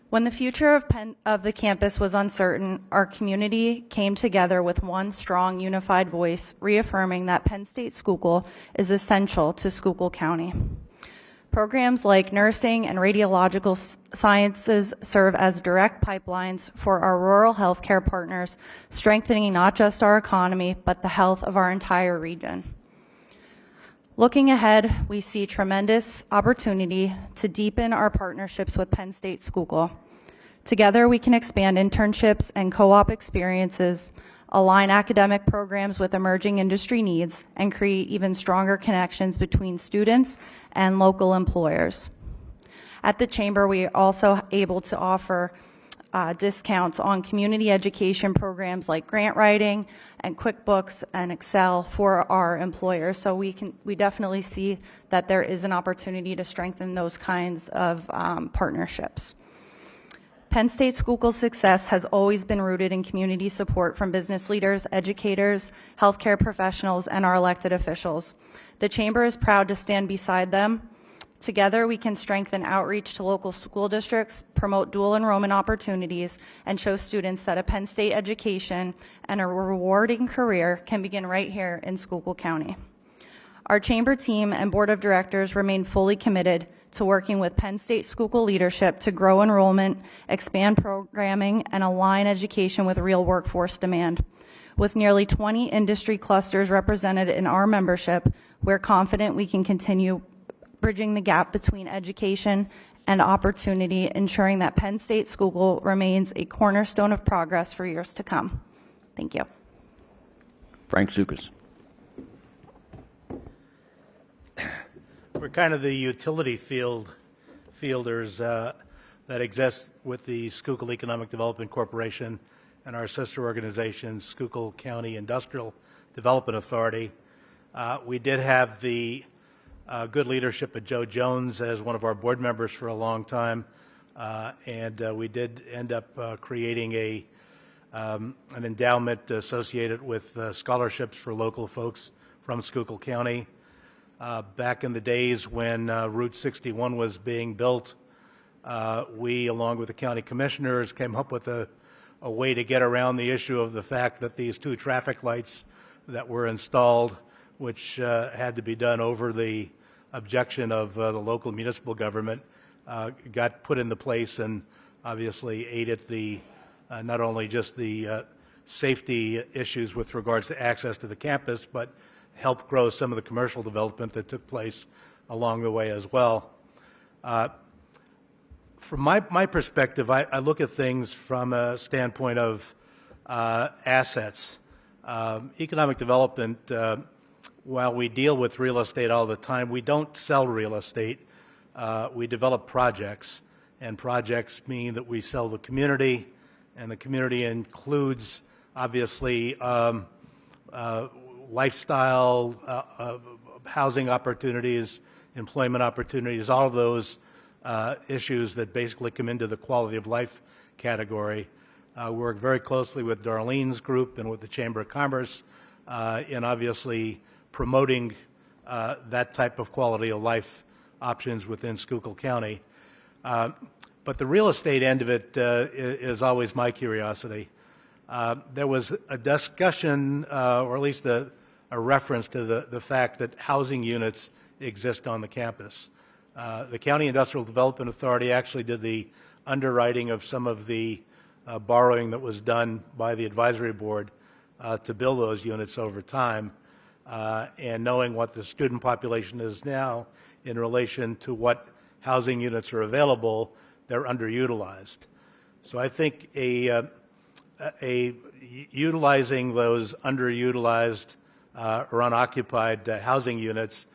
When the future of the campus was uncertain, our community came together with one strong, unified voice, reaffirming that Penn State Schuylkill is essential to Schuylkill County. Programs like nursing and radiological sciences serve as direct pipelines for our rural healthcare partners, strengthening not just our economy, but the health of our entire region. Looking ahead, we see tremendous opportunity to deepen our partnerships with Penn State Schuylkill. Together, we can expand internships and co-op experiences, align academic programs with emerging industry needs, and create even stronger connections between students and local employers. At the Chamber, we are also able to offer discounts on community education programs like grant writing and QuickBooks and Excel for our employers. So we definitely see that there is an opportunity to strengthen those kinds of partnerships. Penn State Schuylkill's success has always been rooted in community support from business leaders, educators, healthcare professionals, and our elected officials. The Chamber is proud to stand beside them. Together, we can strengthen outreach to local school districts, promote dual enrollment opportunities, and show students that a Penn State education and a rewarding career can begin right here in Schuylkill County. Our Chamber team and Board of Directors remain fully committed to working with Penn State Schuylkill leadership to grow enrollment, expand programming, and align education with real workforce demand. With nearly 20 industry clusters represented in our membership, we're confident we can continue bridging the gap between education and opportunity, ensuring that Penn State Schuylkill remains a cornerstone of progress for years to come. Thank you. Frank Zukas. We're kind of the utility fielders that exist with the Schuylkill Economic Development Corporation and our sister organization, Schuylkill County Industrial Development Authority. We did have the good leadership of Joe Jones as one of our board members for a long time, and we did end up creating an endowment associated with scholarships for local folks from Schuylkill County. Back in the days when Route 61 was being built, we, along with the county commissioners, came up with a a way to get around the issue of the fact that these 2 traffic lights that were installed, which had to be done over the objection of the local municipal government, got put into place and obviously aided the not only just the safety issues with regards to access to the campus, but helped grow some of the commercial development that took place along the way as well. From my perspective, I look at things from a standpoint of assets. Economic development, while we deal with real estate all the time, we don't sell real estate. We develop projects, and projects mean that we sell the community, and the community includes, obviously, lifestyle, housing opportunities, employment opportunities, all of those issues that basically come into the quality of life category. We work very closely with Darlene's group and with the Chamber of Commerce in obviously promoting that type of quality of life options within Schuylkill County. But the real estate end of it is always my curiosity. There was a discussion, or at least a reference to the fact that housing units exist on the campus. The County Industrial Development Authority actually did the underwriting of some of the borrowing that was done by the advisory board to build those units over time, and knowing what the student population is now in relation to what housing units are available, they're underutilized. So I think utilizing those underutilized or unoccupied housing units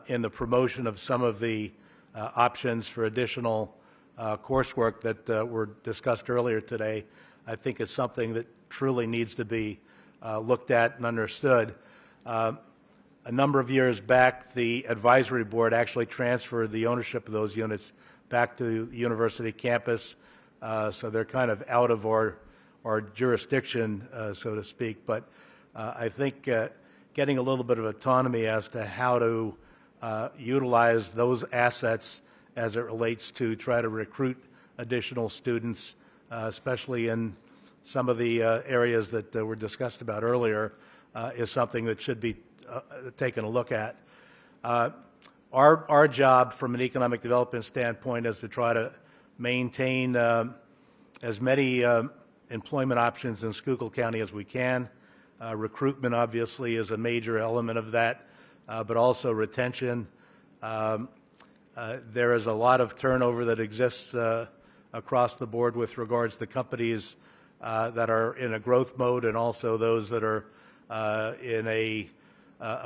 in the promotion of some of the options for additional coursework that were discussed earlier today, I think it's something that truly needs to be looked at and understood. A number of years back, the advisory board actually transferred the ownership of those units back to the university campus, so they're kind of out of our jurisdiction, so to speak. But I think getting a little bit of autonomy as to how to utilize those assets as it relates to try to recruit additional students, especially in some of the areas that were discussed about earlier, is something that should be taken a look at. Our job from an economic development standpoint is to try to maintain as many employment options in Schuylkill County as we can. Recruitment obviously is a major element of that, but also retention. There is a lot of turnover that exists across the board with regards to companies that are in a growth mode, and also those that are in a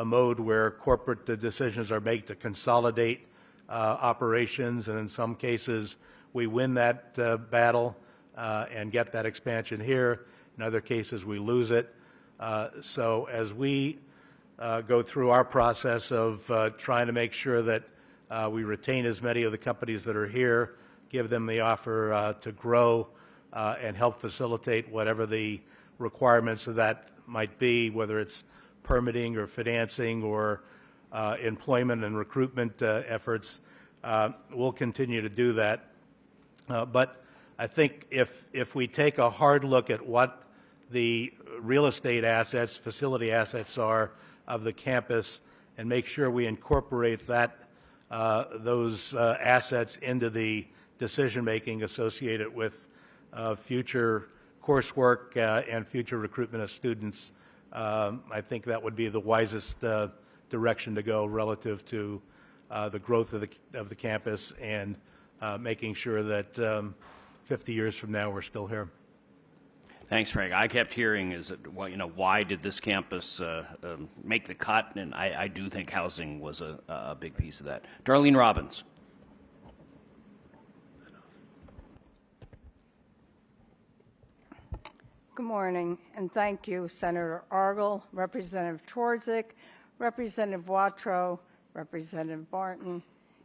mode where corporate decisions are made to consolidate operations, and in some cases we win that battle and get that expansion here. In other cases we lose it. So as we go through our process of trying to make sure that we retain as many of the companies that are here, give them the offer to grow and help facilitate whatever the requirements of that might be, whether it's permitting or financing or employment and recruitment efforts. We'll continue to do that. But I think if we take a hard look at what the real estate assets, facility assets are of the campus, and make sure we incorporate that those assets into the decision making associated with future coursework and future recruitment of students, I think that would be the wisest direction to go relative to the growth of the campus and making sure that 50 years from now we're still here. Thanks, Frank. I kept hearing is that, well, why did this campus make the cut? And I do think housing was a big piece of that. Darlene Robbins. Good morning, and thank you, Senator Argel, Representative Twardzik, Representative Watrow, Representative Barton,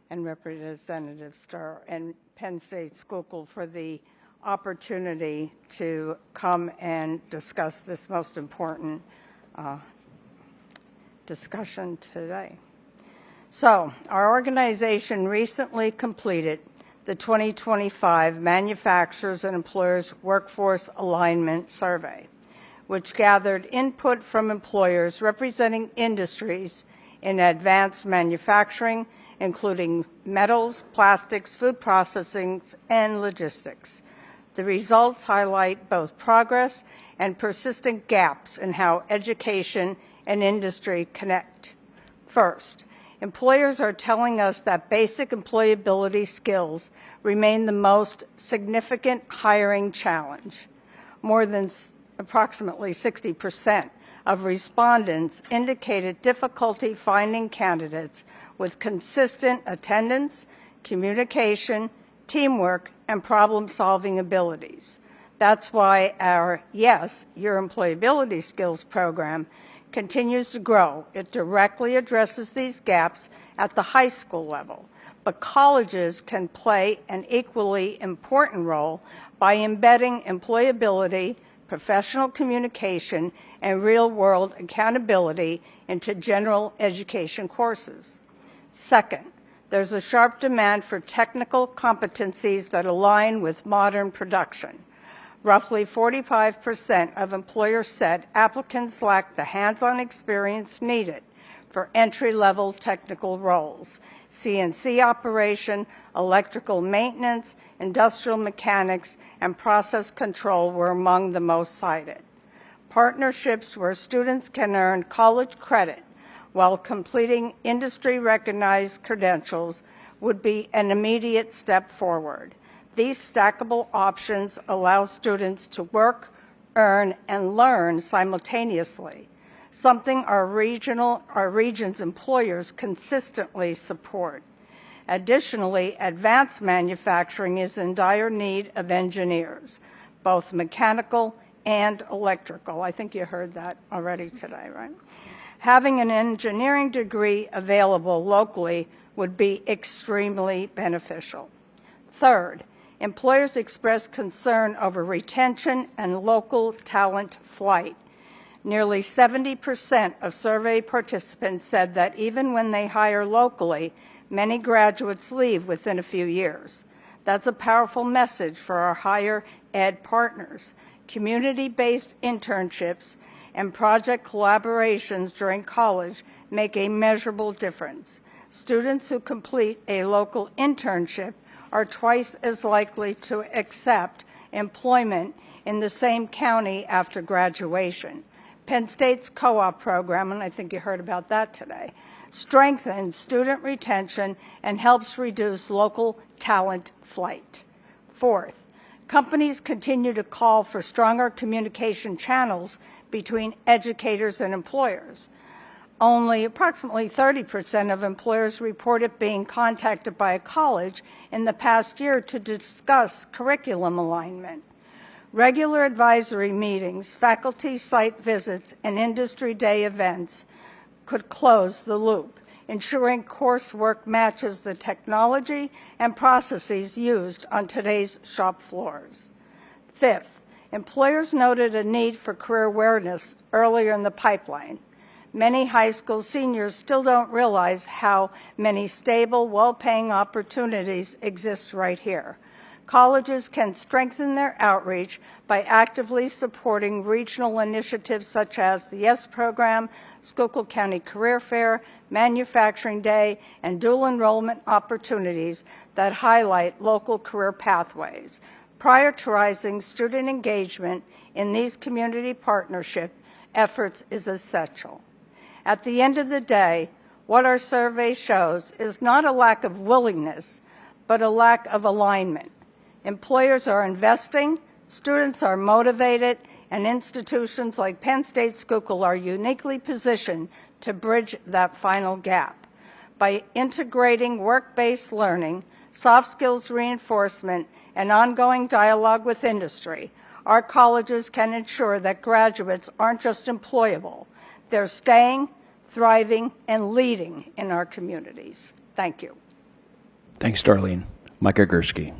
and Representative Starr, and Penn State Schuylkill for the opportunity to come and discuss this most important discussion today. So, our organization recently completed the 2025 Manufacturers and Employers Workforce Alignment Survey, which gathered input from employers representing industries in advanced manufacturing, including metals, plastics, food processing, and logistics. The results highlight both progress and persistent gaps in how education and industry connect. First, employers are telling us that basic employability skills remain the most significant hiring challenge. More than approximately 60% of respondents indicated difficulty finding candidates with consistent attendance, communication, teamwork, and problem-solving abilities. That's why our Yes, Your Employability Skills program continues to grow. It directly addresses these gaps at the high school level, but colleges can play an equally important role by embedding employability, professional communication, and real-world accountability into general education courses. Second, there's a sharp demand for technical competencies that align with modern production. Roughly 45% of employers said applicants lack the hands-on experience needed for entry-level technical roles. CNC operation, electrical maintenance, industrial mechanics, and process control were among the most cited. Partnerships where students can earn college credit while completing industry-recognized credentials would be an immediate step forward. These stackable options allow students to work, earn, and learn simultaneously, something our region's employers consistently support. Additionally, advanced manufacturing is in dire need of engineers, both mechanical and electrical. I think you heard that already today, right? Having an engineering degree available locally would be extremely beneficial. Third, employers express concern over retention and local talent flight. Nearly 70% of survey participants said that even when they hire locally, many graduates leave within a few years. That's a powerful message for our higher ed partners. Community-based internships and project collaborations during college make a measurable difference. Students who complete a local internship are twice as likely to accept employment in the same county after graduation. Penn State's co-op program, and I think you heard about that today, strengthens student retention and helps reduce local talent flight. Fourth, companies continue to call for stronger communication channels between educators and employers. Only approximately 30% of employers reported being contacted by a college in the past year to discuss curriculum alignment. Regular advisory meetings, faculty site visits, and industry day events could close the loop, ensuring coursework matches the technology and processes used on today's shop floors. Fifth, employers noted a need for career awareness earlier in the pipeline. Many high school seniors still don't realize how many stable, well-paying opportunities exist right here. Colleges can strengthen their outreach by actively supporting regional initiatives such as the YES program, Schuylkill County Career Fair, Manufacturing Day, and dual enrollment opportunities that highlight local career pathways. Prioritizing student engagement in these community partnership efforts is essential. At the end of the day, what our survey shows is not a lack of willingness, but a lack of alignment. Employers are investing, students are motivated, and institutions like Penn State Schuylkill are uniquely positioned to bridge that final gap. By integrating work-based learning, soft skills reinforcement, and ongoing dialogue with industry, our colleges can ensure that graduates aren't just employable, they're staying, thriving, and leading in our communities. Thank you. Thanks, Darlene. Micah Gursky.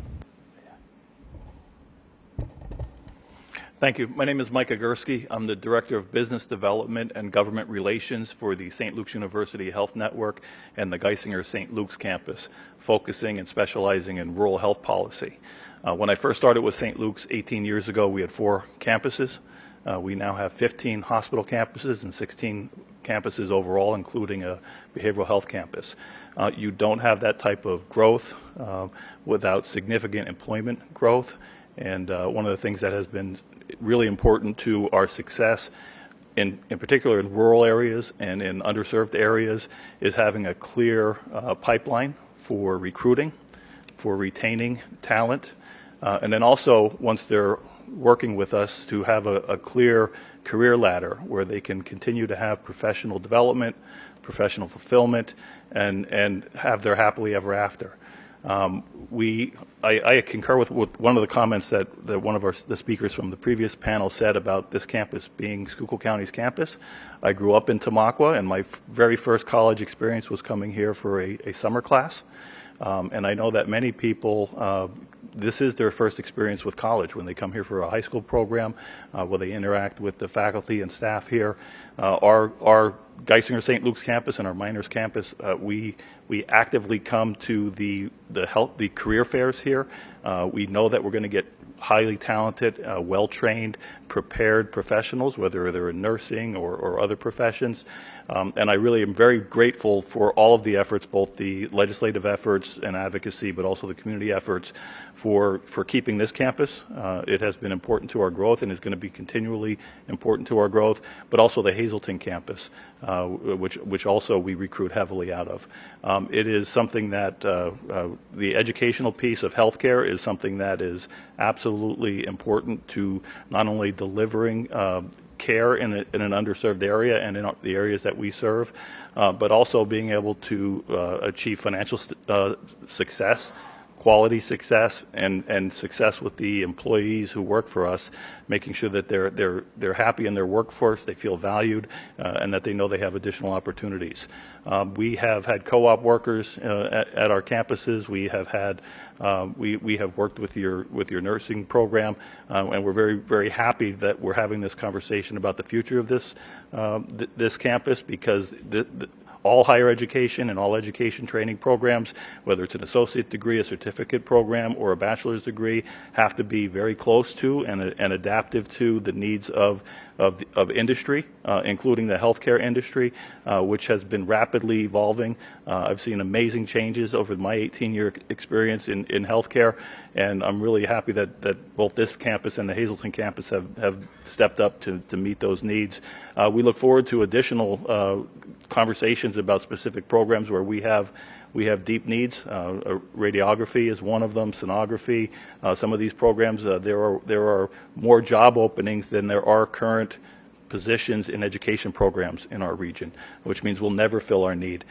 Thank you. My name is Mike Agursky. I'm the Director of Business Development and Government Relations for the St. Luke's University Health Network and the Geisinger St. Luke's campus, focusing and specializing in rural health policy. When I first started with St. Luke's 18 years ago, we had 4 campuses. We now have 15 hospital campuses and 16 campuses overall, including a behavioral health campus. You don't have that type of growth without significant employment growth. And one of the things that has been really important to our success, in particular in rural areas and in underserved areas, is having a clear pipeline for recruiting, for retaining talent, and then also, once they're working with us, to have a clear career ladder where they can continue to have professional development, professional fulfillment, and have their happily ever after. I concur with one of the comments that one of the speakers from the previous panel said about this campus being Schuylkill County's campus. I grew up in Tamaqua, and my very first college experience was coming here for a summer class. And I know that many people, this is their first experience with college when they come here for a high school program, where they interact with the faculty and staff here. Our Geisinger St. Luke's campus and our Miners campus, we actively come to the career fairs here. We know that we're going to get highly talented, well-trained, prepared professionals, whether they're in nursing or other professions. And I really am very grateful for all of the efforts, both the legislative efforts and advocacy, but also the community efforts for keeping this campus. It has been important to our growth and is going to be continually important to our growth, but also the Hazleton campus, which also we recruit heavily out of. It is something that the educational piece of healthcare is something that is absolutely important to not only delivering care in an underserved area and in the areas that we serve, but also being able to achieve financial success, quality success, and success with the employees who work for us, making sure that they're happy in their workforce, they feel valued, and that they know they have additional opportunities. We have had co-op workers at our campuses. We have had we have worked with your nursing program, and we're very, very happy that we're having this conversation about the future of this campus, because all higher education and all education training programs, whether it's an associate degree, a certificate program, or a bachelor's degree, have to be very close to and adaptive to the needs of industry, including the healthcare industry, which has been rapidly evolving. I've seen amazing changes over my 18-year experience in healthcare, and I'm really happy that both this campus and the Hazleton campus have stepped up to meet those needs. We look forward to additional conversations about specific programs where we have deep needs. Radiography is one of them, sonography. Some of these programs, there are more job openings than there are current positions in education programs in our region, which means we'll never fill our need,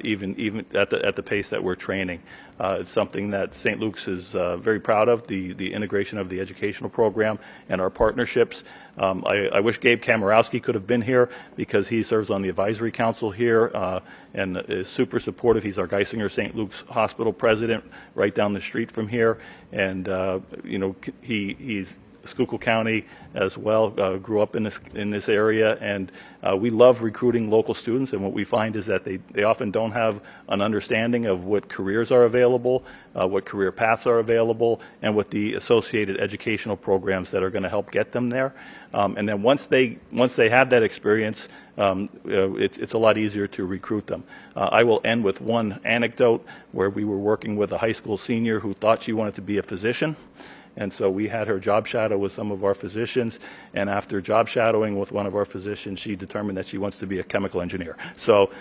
even at the pace that we're training. It's something that St. Luke's is very proud of, the integration of the educational program and our partnerships. I wish Gabe Kamarowski could have been here, because he serves on the advisory council here and is super supportive. He's our Geisinger St. Luke's Hospital president, right down the street from here, and he's Schuylkill County as well, grew up in this area, and we love recruiting local students. And what we find is that they often don't have an understanding of what careers are available, what career paths are available, and what the associated educational programs that are going to help get them there. And then once they have that experience, it's a lot easier to recruit them. I will end with one anecdote where we were working with a high school senior who thought she wanted to be a physician. And so we had her job shadow with some of our physicians, and after job shadowing with one of our physicians, she determined that she wants to be a chemical engineer. So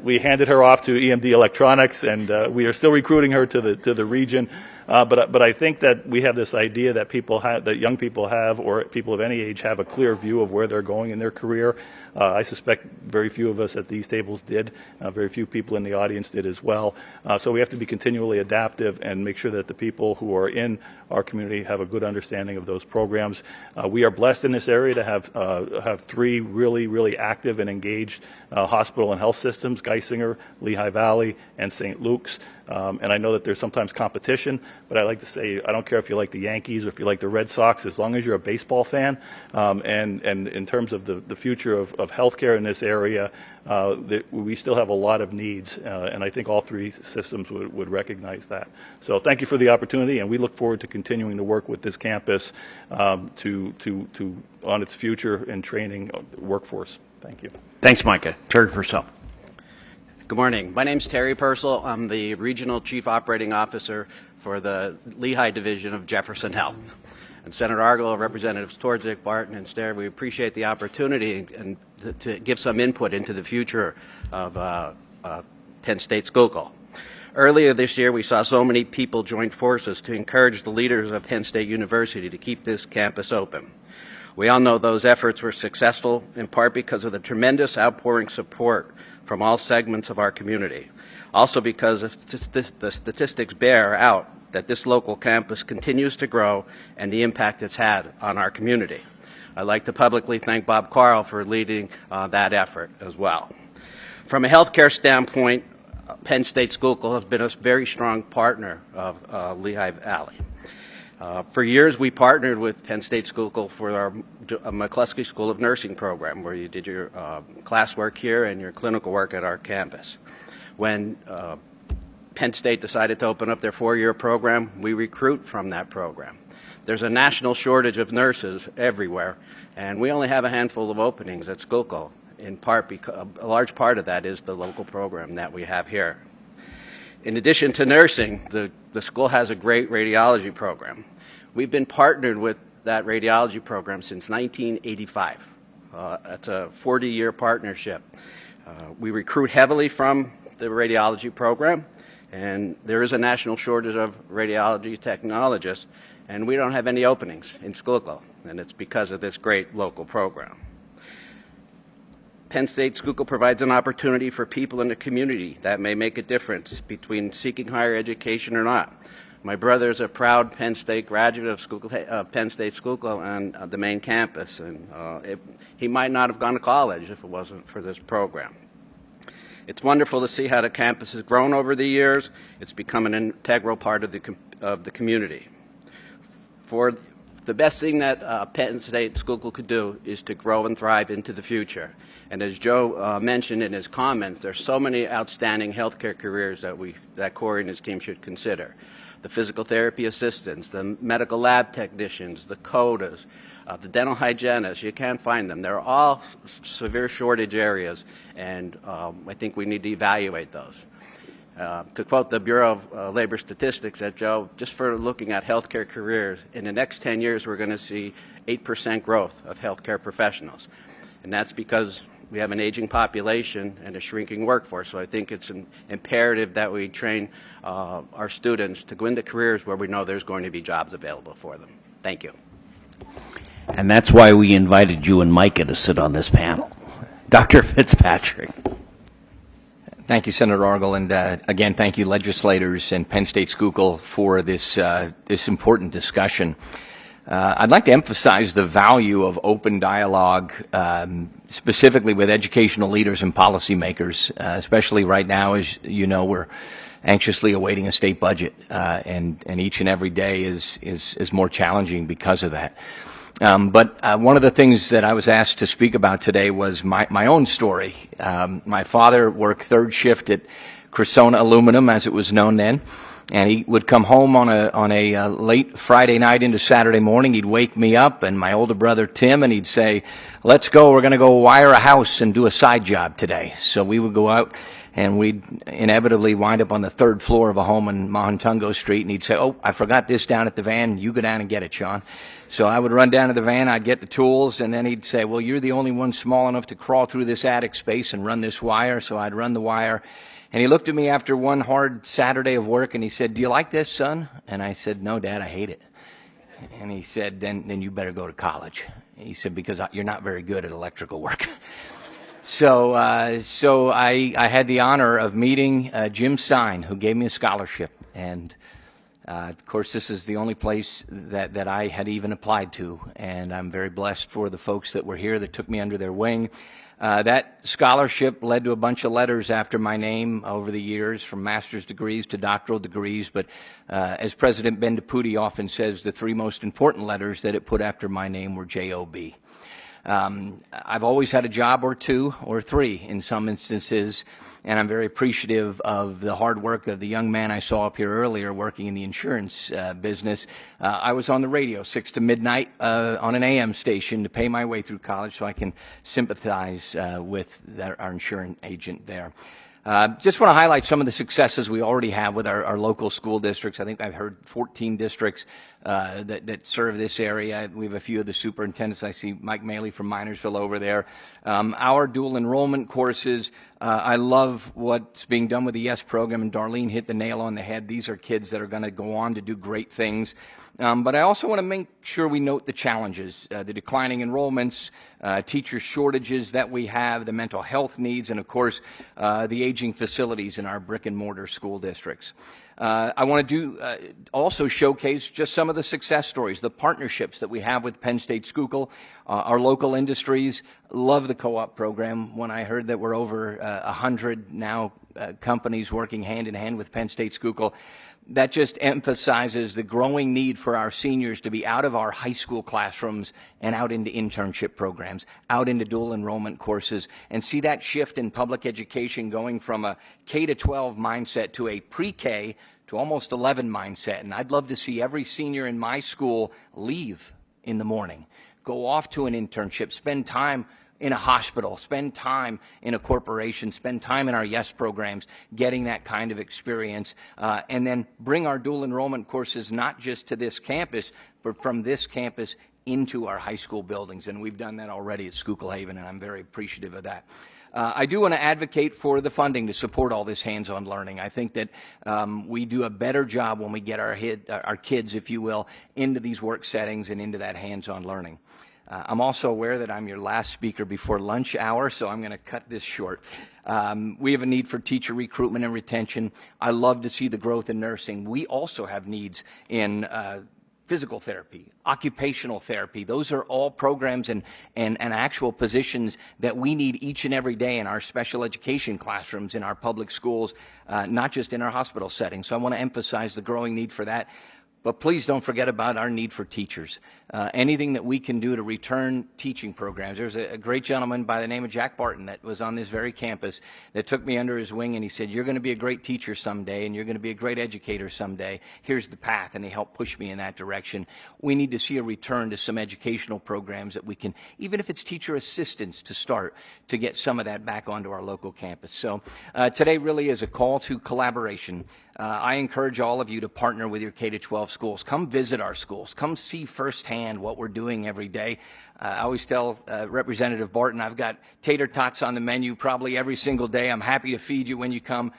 we handed her off to EMD Electronics, and we are still recruiting her to the region. But I think that we have this idea that that young people have, or people of any age have, a clear view of where they're going in their career. I suspect very few of us at these tables did. Very few people in the audience did as well. So we have to be continually adaptive and make sure that the people who are in our community have a good understanding of those programs. We are blessed in this area to have 3 really, really active and engaged hospital and health systems: Geisinger, Lehigh Valley, and St. Luke's. And I know that there's sometimes competition, but I like to say, I don't care if you like the Yankees or if you like the Red Sox, as long as you're a baseball fan. And in terms of the future of healthcare in this area, we still have a lot of needs, and I think all three systems would recognize that. So thank you for the opportunity, and we look forward to continuing to work with this campus on its future and training workforce. Thank you. Thanks, Micah. Terry Purcell. Good morning. My name is Terry Purcell. I'm the Regional Chief Operating Officer for the Lehigh Division of Jefferson Health. And Senator Argyle, Representatives Twardzik, Barton, and Stair, we appreciate the opportunity and to give some input into the future of Penn State Schuylkill. Earlier this year, we saw so many people join forces to encourage the leaders of Penn State University to keep this campus open. We all know those efforts were successful in part because of the tremendous outpouring support from all segments of our community. Also because the statistics bear out that this local campus continues to grow and the impact it's had on our community. I'd like to publicly thank Bob Carl for leading that effort as well. From a healthcare standpoint, Penn State Schuylkill has been a very strong partner of Lehigh Valley. For years, we partnered with Penn State Schuylkill for our McCluskey School of Nursing program, where you did your classwork here and your clinical work at our campus. When Penn State decided to open up their four-year program, we recruit from that program. There's a national shortage of nurses everywhere, and we only have a handful of openings at Schuylkill, in part because a large part of that is the local program that we have here. In addition to nursing, the school has a great radiology program. We've been partnered with that radiology program since 1985. It's a 40-year partnership. We recruit heavily from the radiology program, and there is a national shortage of radiology technologists, and we don't have any openings in Schuylkill, and it's because of this great local program. Penn State Schuylkill provides an opportunity for people in the community that may make a difference between seeking higher education or not. My brother is a proud Penn State graduate of Penn State Schuylkill on the main campus, and he might not have gone to college if it wasn't for this program. It's wonderful to see how the campus has grown over the years. It's become an integral part of the community. For the best thing that Penn State Schuylkill could do is to grow and thrive into the future. And as Joe mentioned in his comments, there's so many outstanding healthcare careers that Corey and his team should consider. The physical therapy assistants, the medical lab technicians, the CODAs, the dental hygienists, you can't find them. They're all severe shortage areas, and I think we need to evaluate those. To quote the Bureau of Labor Statistics, Joe, just for looking at healthcare careers, in the next 10 years we're going to see 8% growth of healthcare professionals. And that's because we have an aging population and a shrinking workforce. So I think it's imperative that we train our students to go into careers where we know there's going to be jobs available for them. Thank you. And that's why we invited you and Micah to sit on this panel. Dr. Fitzpatrick. Thank you, Senator Argyle, and again, thank you, legislators and Penn State Schuylkill for this important discussion. I'd like to emphasize the value of open dialogue, specifically with educational leaders and policymakers, especially right now, as you know, we're anxiously awaiting a state budget, and each and every day is more challenging because of that. But one of the things that I was asked to speak about today was my own story. My father worked third shift at Cressona Aluminum, as it was known then, and he would come home on a late Friday night into Saturday morning. He'd wake me up and my older brother Tim, and he'd say, "Let's go. We're going to go wire a house and do a side job today." So we would go out, and we'd inevitably wind up on the third floor of a home on Mahantungo Street, and he'd say, "Oh, I forgot this down at the van. You go down and get it, Sean." So I would run down to the van, I'd get the tools, and then he'd say, "Well, you're the only one small enough to crawl through this attic space and run this wire." So I'd run the wire. And he looked at me after one hard Saturday of work, and he said, "Do you like this, son?" And I said, "No, Dad, I hate it." And he said, then you better go to college. He said, "Because you're not very good at electrical work." So I had the honor of meeting Jim Stein, who gave me a scholarship. And Of course, this is the only place that I had even applied to, and I'm very blessed for the folks that were here that took me under their wing. That scholarship led to a bunch of letters after my name over the years, from master's degrees to doctoral degrees, but as President Ben DiPuti often says, the three most important letters that it put after my name were J-O-B. I've always had a job or two or three in some instances, and I'm very appreciative of the hard work of the young man I saw up here earlier working in the insurance business. I was on the radio 6 to midnight on an AM station to pay my way through college, so I can sympathize with our insurance agent there. Just want to highlight some of the successes we already have with our local school districts. I think I've heard 14 districts that serve this area. We have a few of the superintendents. I see Mike Maley from Minersville over there. Our dual enrollment courses, I love what's being done with the YES program, and Darlene hit the nail on the head. These are kids that are going to go on to do great things. But I also want to make sure we note the challenges, the declining enrollments, teacher shortages that we have, the mental health needs, and of course, the aging facilities in our brick and mortar school districts. I want to also showcase just some of the success stories, the partnerships that we have with Penn State Schuylkill, our local industries. Love the co-op program. When I heard that we're over 100 now companies working hand in hand with Penn State Schuylkill, that just emphasizes the growing need for our seniors to be out of our high school classrooms and out into internship programs, out into dual enrollment courses, and see that shift in public education going from a K-12 mindset to a pre-K to almost 11 mindset. And I'd love to see every senior in my school leave in the morning, go off to an internship, spend time in a hospital, spend time in a corporation, spend time in our YES programs, getting that kind of experience, and then bring our dual enrollment courses not just to this campus, but from this campus into our high school buildings. And we've done that already at Schuylkill Haven, and I'm very appreciative of that. I do want to advocate for the funding to support all this hands-on learning. I think that we do a better job when we get our kids, if you will, into these work settings and into that hands-on learning. I'm also aware that I'm your last speaker before lunch hour, so I'm going to cut this short. We have a need for teacher recruitment and retention. I love to see the growth in nursing. We also have needs in physical therapy, occupational therapy. Those are all programs and actual positions that we need each and every day in our special education classrooms, in our public schools, not just in our hospital settings. So I want to emphasize the growing need for that. But please don't forget about our need for teachers. Anything that we can do to return teaching programs. There's a great gentleman by the name of Jack Barton that was on this very campus that took me under his wing, and he said, "You're going to be a great teacher someday, and you're going to be a great educator someday. Here's the path," and he helped push me in that direction. We need to see a return to some educational programs that we can, even if it's teacher assistants to start, to get some of that back onto our local campus. So today really is a call to collaboration. I encourage all of you to partner with your K-12 schools. Come visit our schools. Come see firsthand what we're doing every day. I always tell Representative Barton, I've got tater tots on the menu probably every single day. I'm happy to feed you when you come.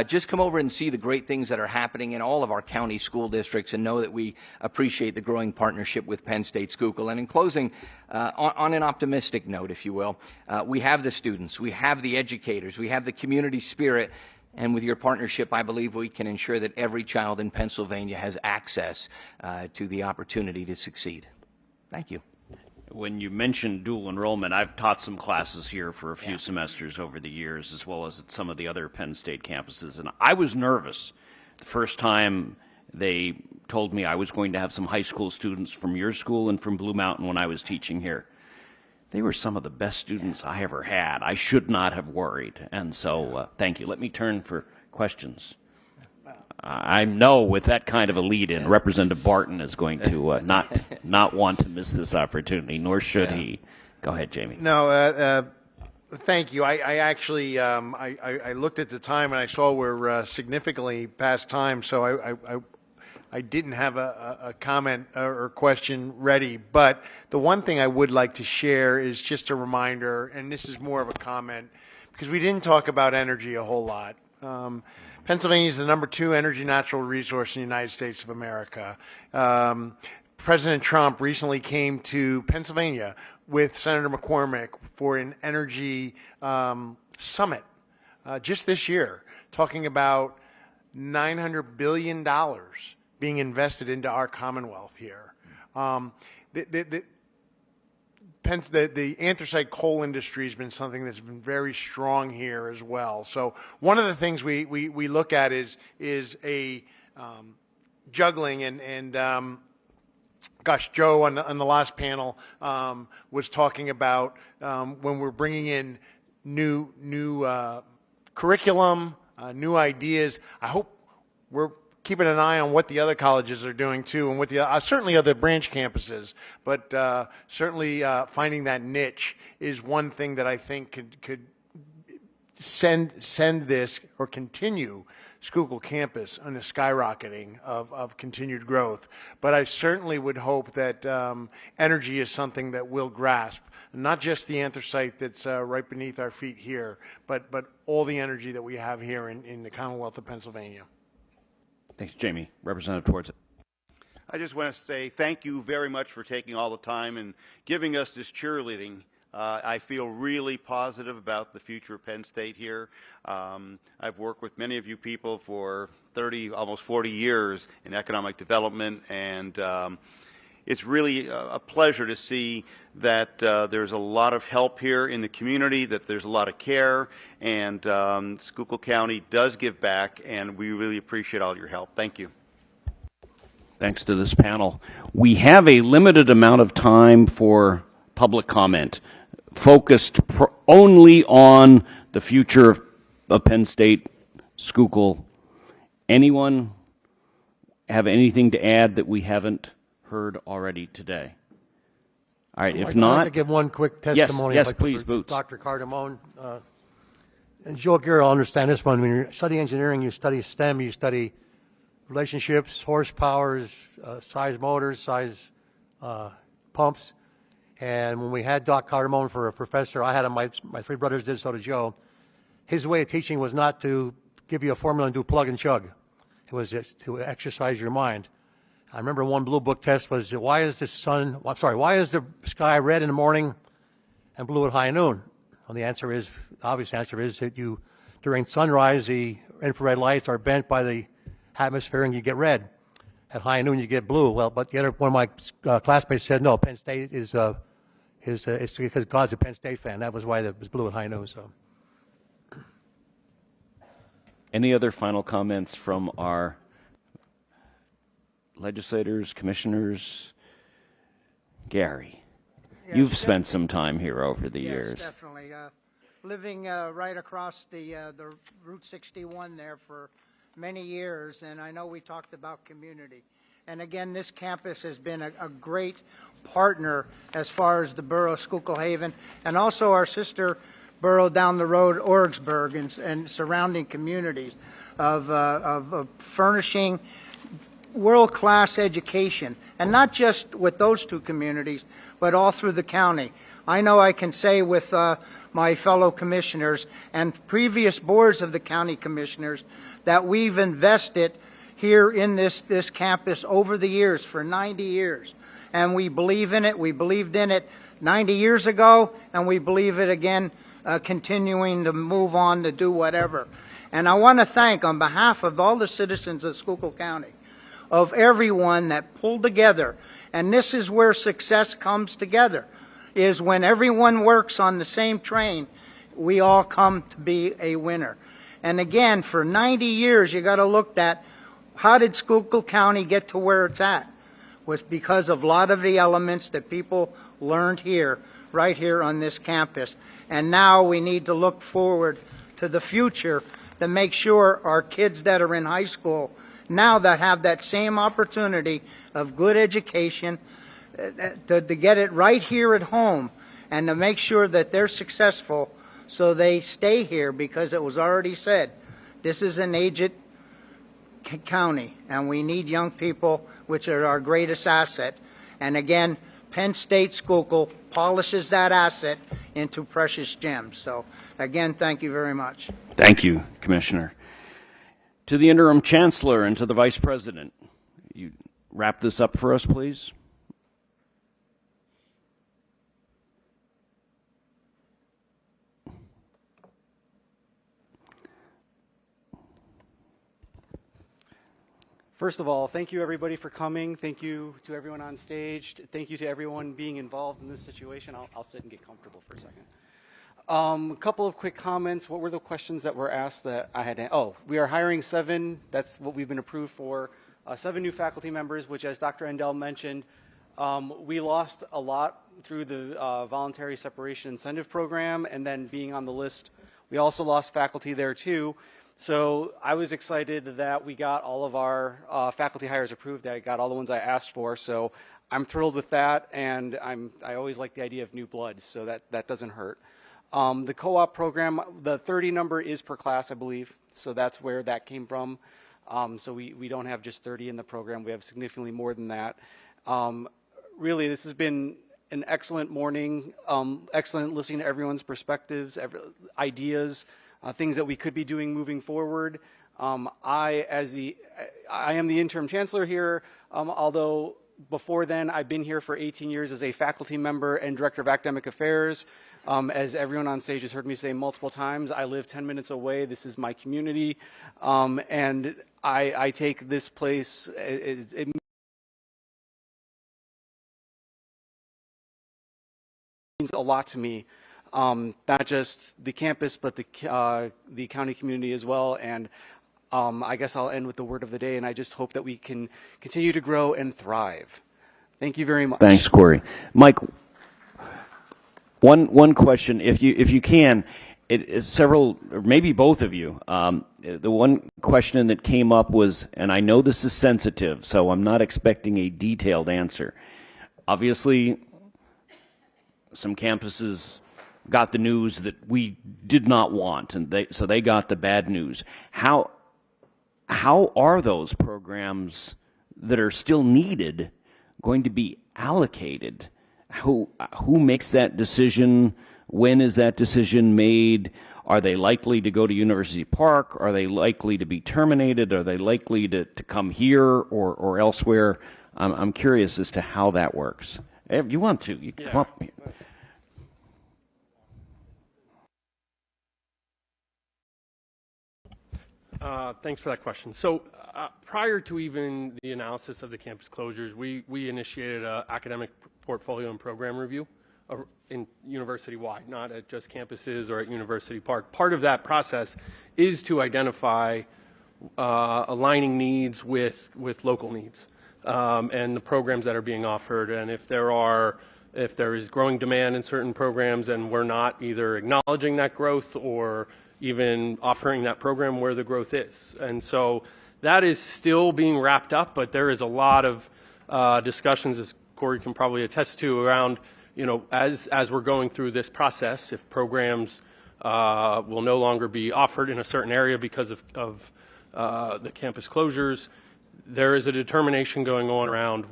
Just come over and see the great things that are happening in all of our county school districts, and know that we appreciate the growing partnership with Penn State Schuylkill. And in closing, on an optimistic note, if you will, we have the students, we have the educators, we have the community spirit. And with your partnership, I believe we can ensure that every child in Pennsylvania has access to the opportunity to succeed. Thank you. When you mentioned dual enrollment, I've taught some classes here for a few semesters over the years, as well as at some of the other Penn State campuses. And I was nervous the first time they told me I was going to have some high school students from your school and from Blue Mountain when I was teaching here. They were some of the best students I ever had. I should not have worried. And so thank you. Let me turn for questions. I know with that kind of a lead-in, Representative Barton is going to not want to miss this opportunity, nor should he. Go ahead, Jamie. No, thank you. I actually I looked at the time and I saw we're significantly past time, so I didn't have a comment or question ready, but the one thing I would like to share is just a reminder, and this is more of a comment, because we didn't talk about energy a whole lot. Pennsylvania is the #2 energy natural resource in the United States of America. President Trump recently came to Pennsylvania with Senator McCormick for an energy summit just this year, talking about $900 billion being invested into our Commonwealth here. The anthracite coal industry has been something that's been very strong here as well. So one of the things we look at is a juggling and gosh, Joe on the last panel was talking about when we're bringing in new curriculum, new ideas. I hope we're keeping an eye on what the other colleges are doing too, and what the certainly other branch campuses. But certainly finding that niche is one thing that I think could send this or continue Schuylkill campus on a skyrocketing of continued growth. But I certainly would hope that energy is something that we'll grasp, not just the anthracite that's right beneath our feet here, but all the energy that we have here in the Commonwealth of Pennsylvania. Thanks, Jamie. Representative Towards it. I just want to say thank you very much for taking all the time and giving us this cheerleading. I feel really positive about the future of Penn State here. I've worked with many of you people for 30, almost 40 years in economic development, and it's really a pleasure to see that there's a lot of help here in the community, that there's a lot of care, and Schuylkill County does give back, and we really appreciate all your help. Thank you. Thanks to this panel. We have a limited amount of time for public comment, focused only on the future of Penn State Schuylkill. Anyone have anything to add that we haven't heard already today? All right, if not, I'd like to give one quick testimony. Yes, please, Boots. Dr. Cardamone. And Joe Gera will understand this one. When you study engineering, you study STEM, you study relationships, horsepowers, size motors, size pumps. And when we had Doc Cardamone for a professor, I had him, my three brothers did, so did Joe. His way of teaching was not to give you a formula and do plug and chug. It was just to exercise your mind. I remember one blue book test was, why is the sky red in the morning and blue at high noon? Well, the obvious answer is that during sunrise, the infrared lights are bent by the atmosphere and you get red. At high noon, you get blue. Well, but the other one of my classmates said, no, Penn State it's because God's a Penn State fan. That was why it was blue at high noon. So, any other final comments from our legislators, commissioners? Gary, you've spent some time here over the years. Yes, definitely. Living right across the Route 61 there for many years, and I know we talked about community. And again, this campus has been a great partner as far as the borough of Schuylkill Haven, and also our sister borough down the road, Orrigsburg, and surrounding communities of furnishing world-class education, and not just with those two communities, but all through the county. I know I can say with my fellow commissioners and previous boards of the county commissioners that we've invested here in this campus over the years for 90 years. And we believe in it. We believed in it 90 years ago, and we believe it again, continuing to move on to do whatever. And I want to thank, on behalf of all the citizens of Schuylkill County, of everyone that pulled together. And this is where success comes together, is when everyone works on the same train, we all come to be a winner. And again, for 90 years, you got to look at how did Schuylkill County get to where it's at? Was because of a lot of the elements that people learned here, right here on this campus. And now we need to look forward to the future to make sure our kids that are in high school now that have that same opportunity of good education, to get it right here at home and to make sure that they're successful so they stay here, because it was already said, this is an aged county and we need young people, which are our greatest asset. And again, Penn State Schuylkill polishes that asset into precious gems. So again, thank you very much. Thank you, Commissioner. To the interim chancellor and to the vice president, you wrap this up for us, please. First of all, thank you everybody for coming. Thank you to everyone on stage. Thank you to everyone being involved in this situation. I'll sit and get comfortable for a second. A couple of quick comments. What were the questions that were asked that I had? We are hiring 7. That's what we've been approved for. 7 new faculty members, which, as Dr. Endell mentioned, we lost a lot through the voluntary separation incentive program, and then being on the list, we also lost faculty there too. So I was excited that we got all of our faculty hires approved. I got all the ones I asked for, so I'm thrilled with that, and I always like the idea of new blood, so that doesn't hurt. The co-op program, the 30 number is per class, I believe, so that's where that came from. So we don't have just 30 in the program. We have significantly more than that. Really, this has been an excellent morning, excellent listening to everyone's perspectives, ideas, things that we could be doing moving forward. I am the interim chancellor here, although before then I've been here for 18 years as a faculty member and director of academic affairs. As everyone on stage has heard me say multiple times, I live 10 minutes away. This is my community, and I take this place. It means a lot to me. Not just the campus, but the county community as well. And I guess I'll end with the word of the day, and I just hope that we can continue to grow and thrive. Thank you very much. Thanks, Corey. Mike, one question, if you can, several, or maybe both of you. The one question that came up was, and I know this is sensitive, so I'm not expecting a detailed answer. Obviously, some campuses got the news that we did not want, and so they got the bad news. How are those programs that are still needed going to be allocated? Who makes that decision? When is that decision made? Are they likely to go to University Park? Are they likely to be terminated? Are they likely to come here or elsewhere? I'm curious as to how that works. If you want to, you can come up. Thanks for that question. So prior to even the analysis of the campus closures, we initiated an academic portfolio and program review in university-wide, not at just campuses or at University Park. Part of that process is to identify aligning needs with local needs and the programs that are being offered. And if there is growing demand in certain programs and we're not either acknowledging that growth or even offering that program where the growth is. And so that is still being wrapped up, but there is a lot of discussions, as Corey can probably attest to, around, as we're going through this process, if programs will no longer be offered in a certain area because of the campus closures, there is a determination going on around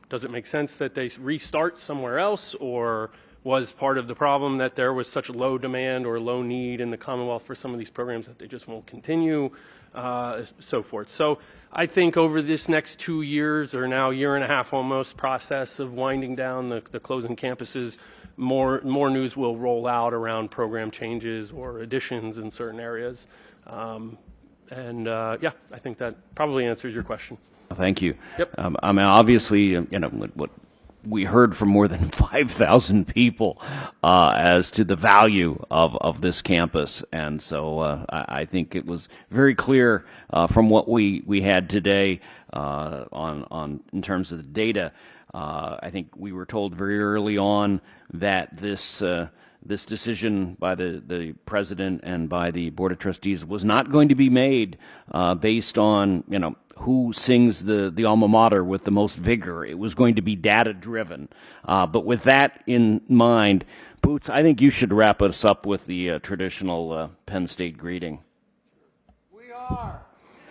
does it make sense that they restart somewhere else, or was part of the problem that there was such low demand or low need in the Commonwealth for some of these programs that they just won't continue, so forth. So I think over this next 2 years, or now year and a half almost, process of winding down the closing campuses, more news will roll out around program changes or additions in certain areas. I think that probably answers your question. Thank you. Yep. I mean, obviously, what we heard from more than 5,000 people as to the value of this campus, and so I think it was very clear from what we had today in terms of the data. I think we were told very early on that this decision by the president and by the board of trustees was not going to be made based on who sings the alma mater with the most vigor. It was going to be data driven. But with that in mind, Boots, I think you should wrap us up with the traditional Penn State greeting. We are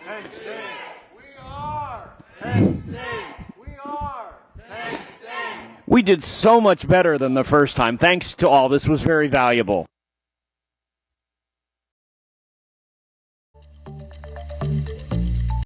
Penn State. We are Penn State. We are Penn State. We did so much better than the first time. Thanks to all. This was very valuable.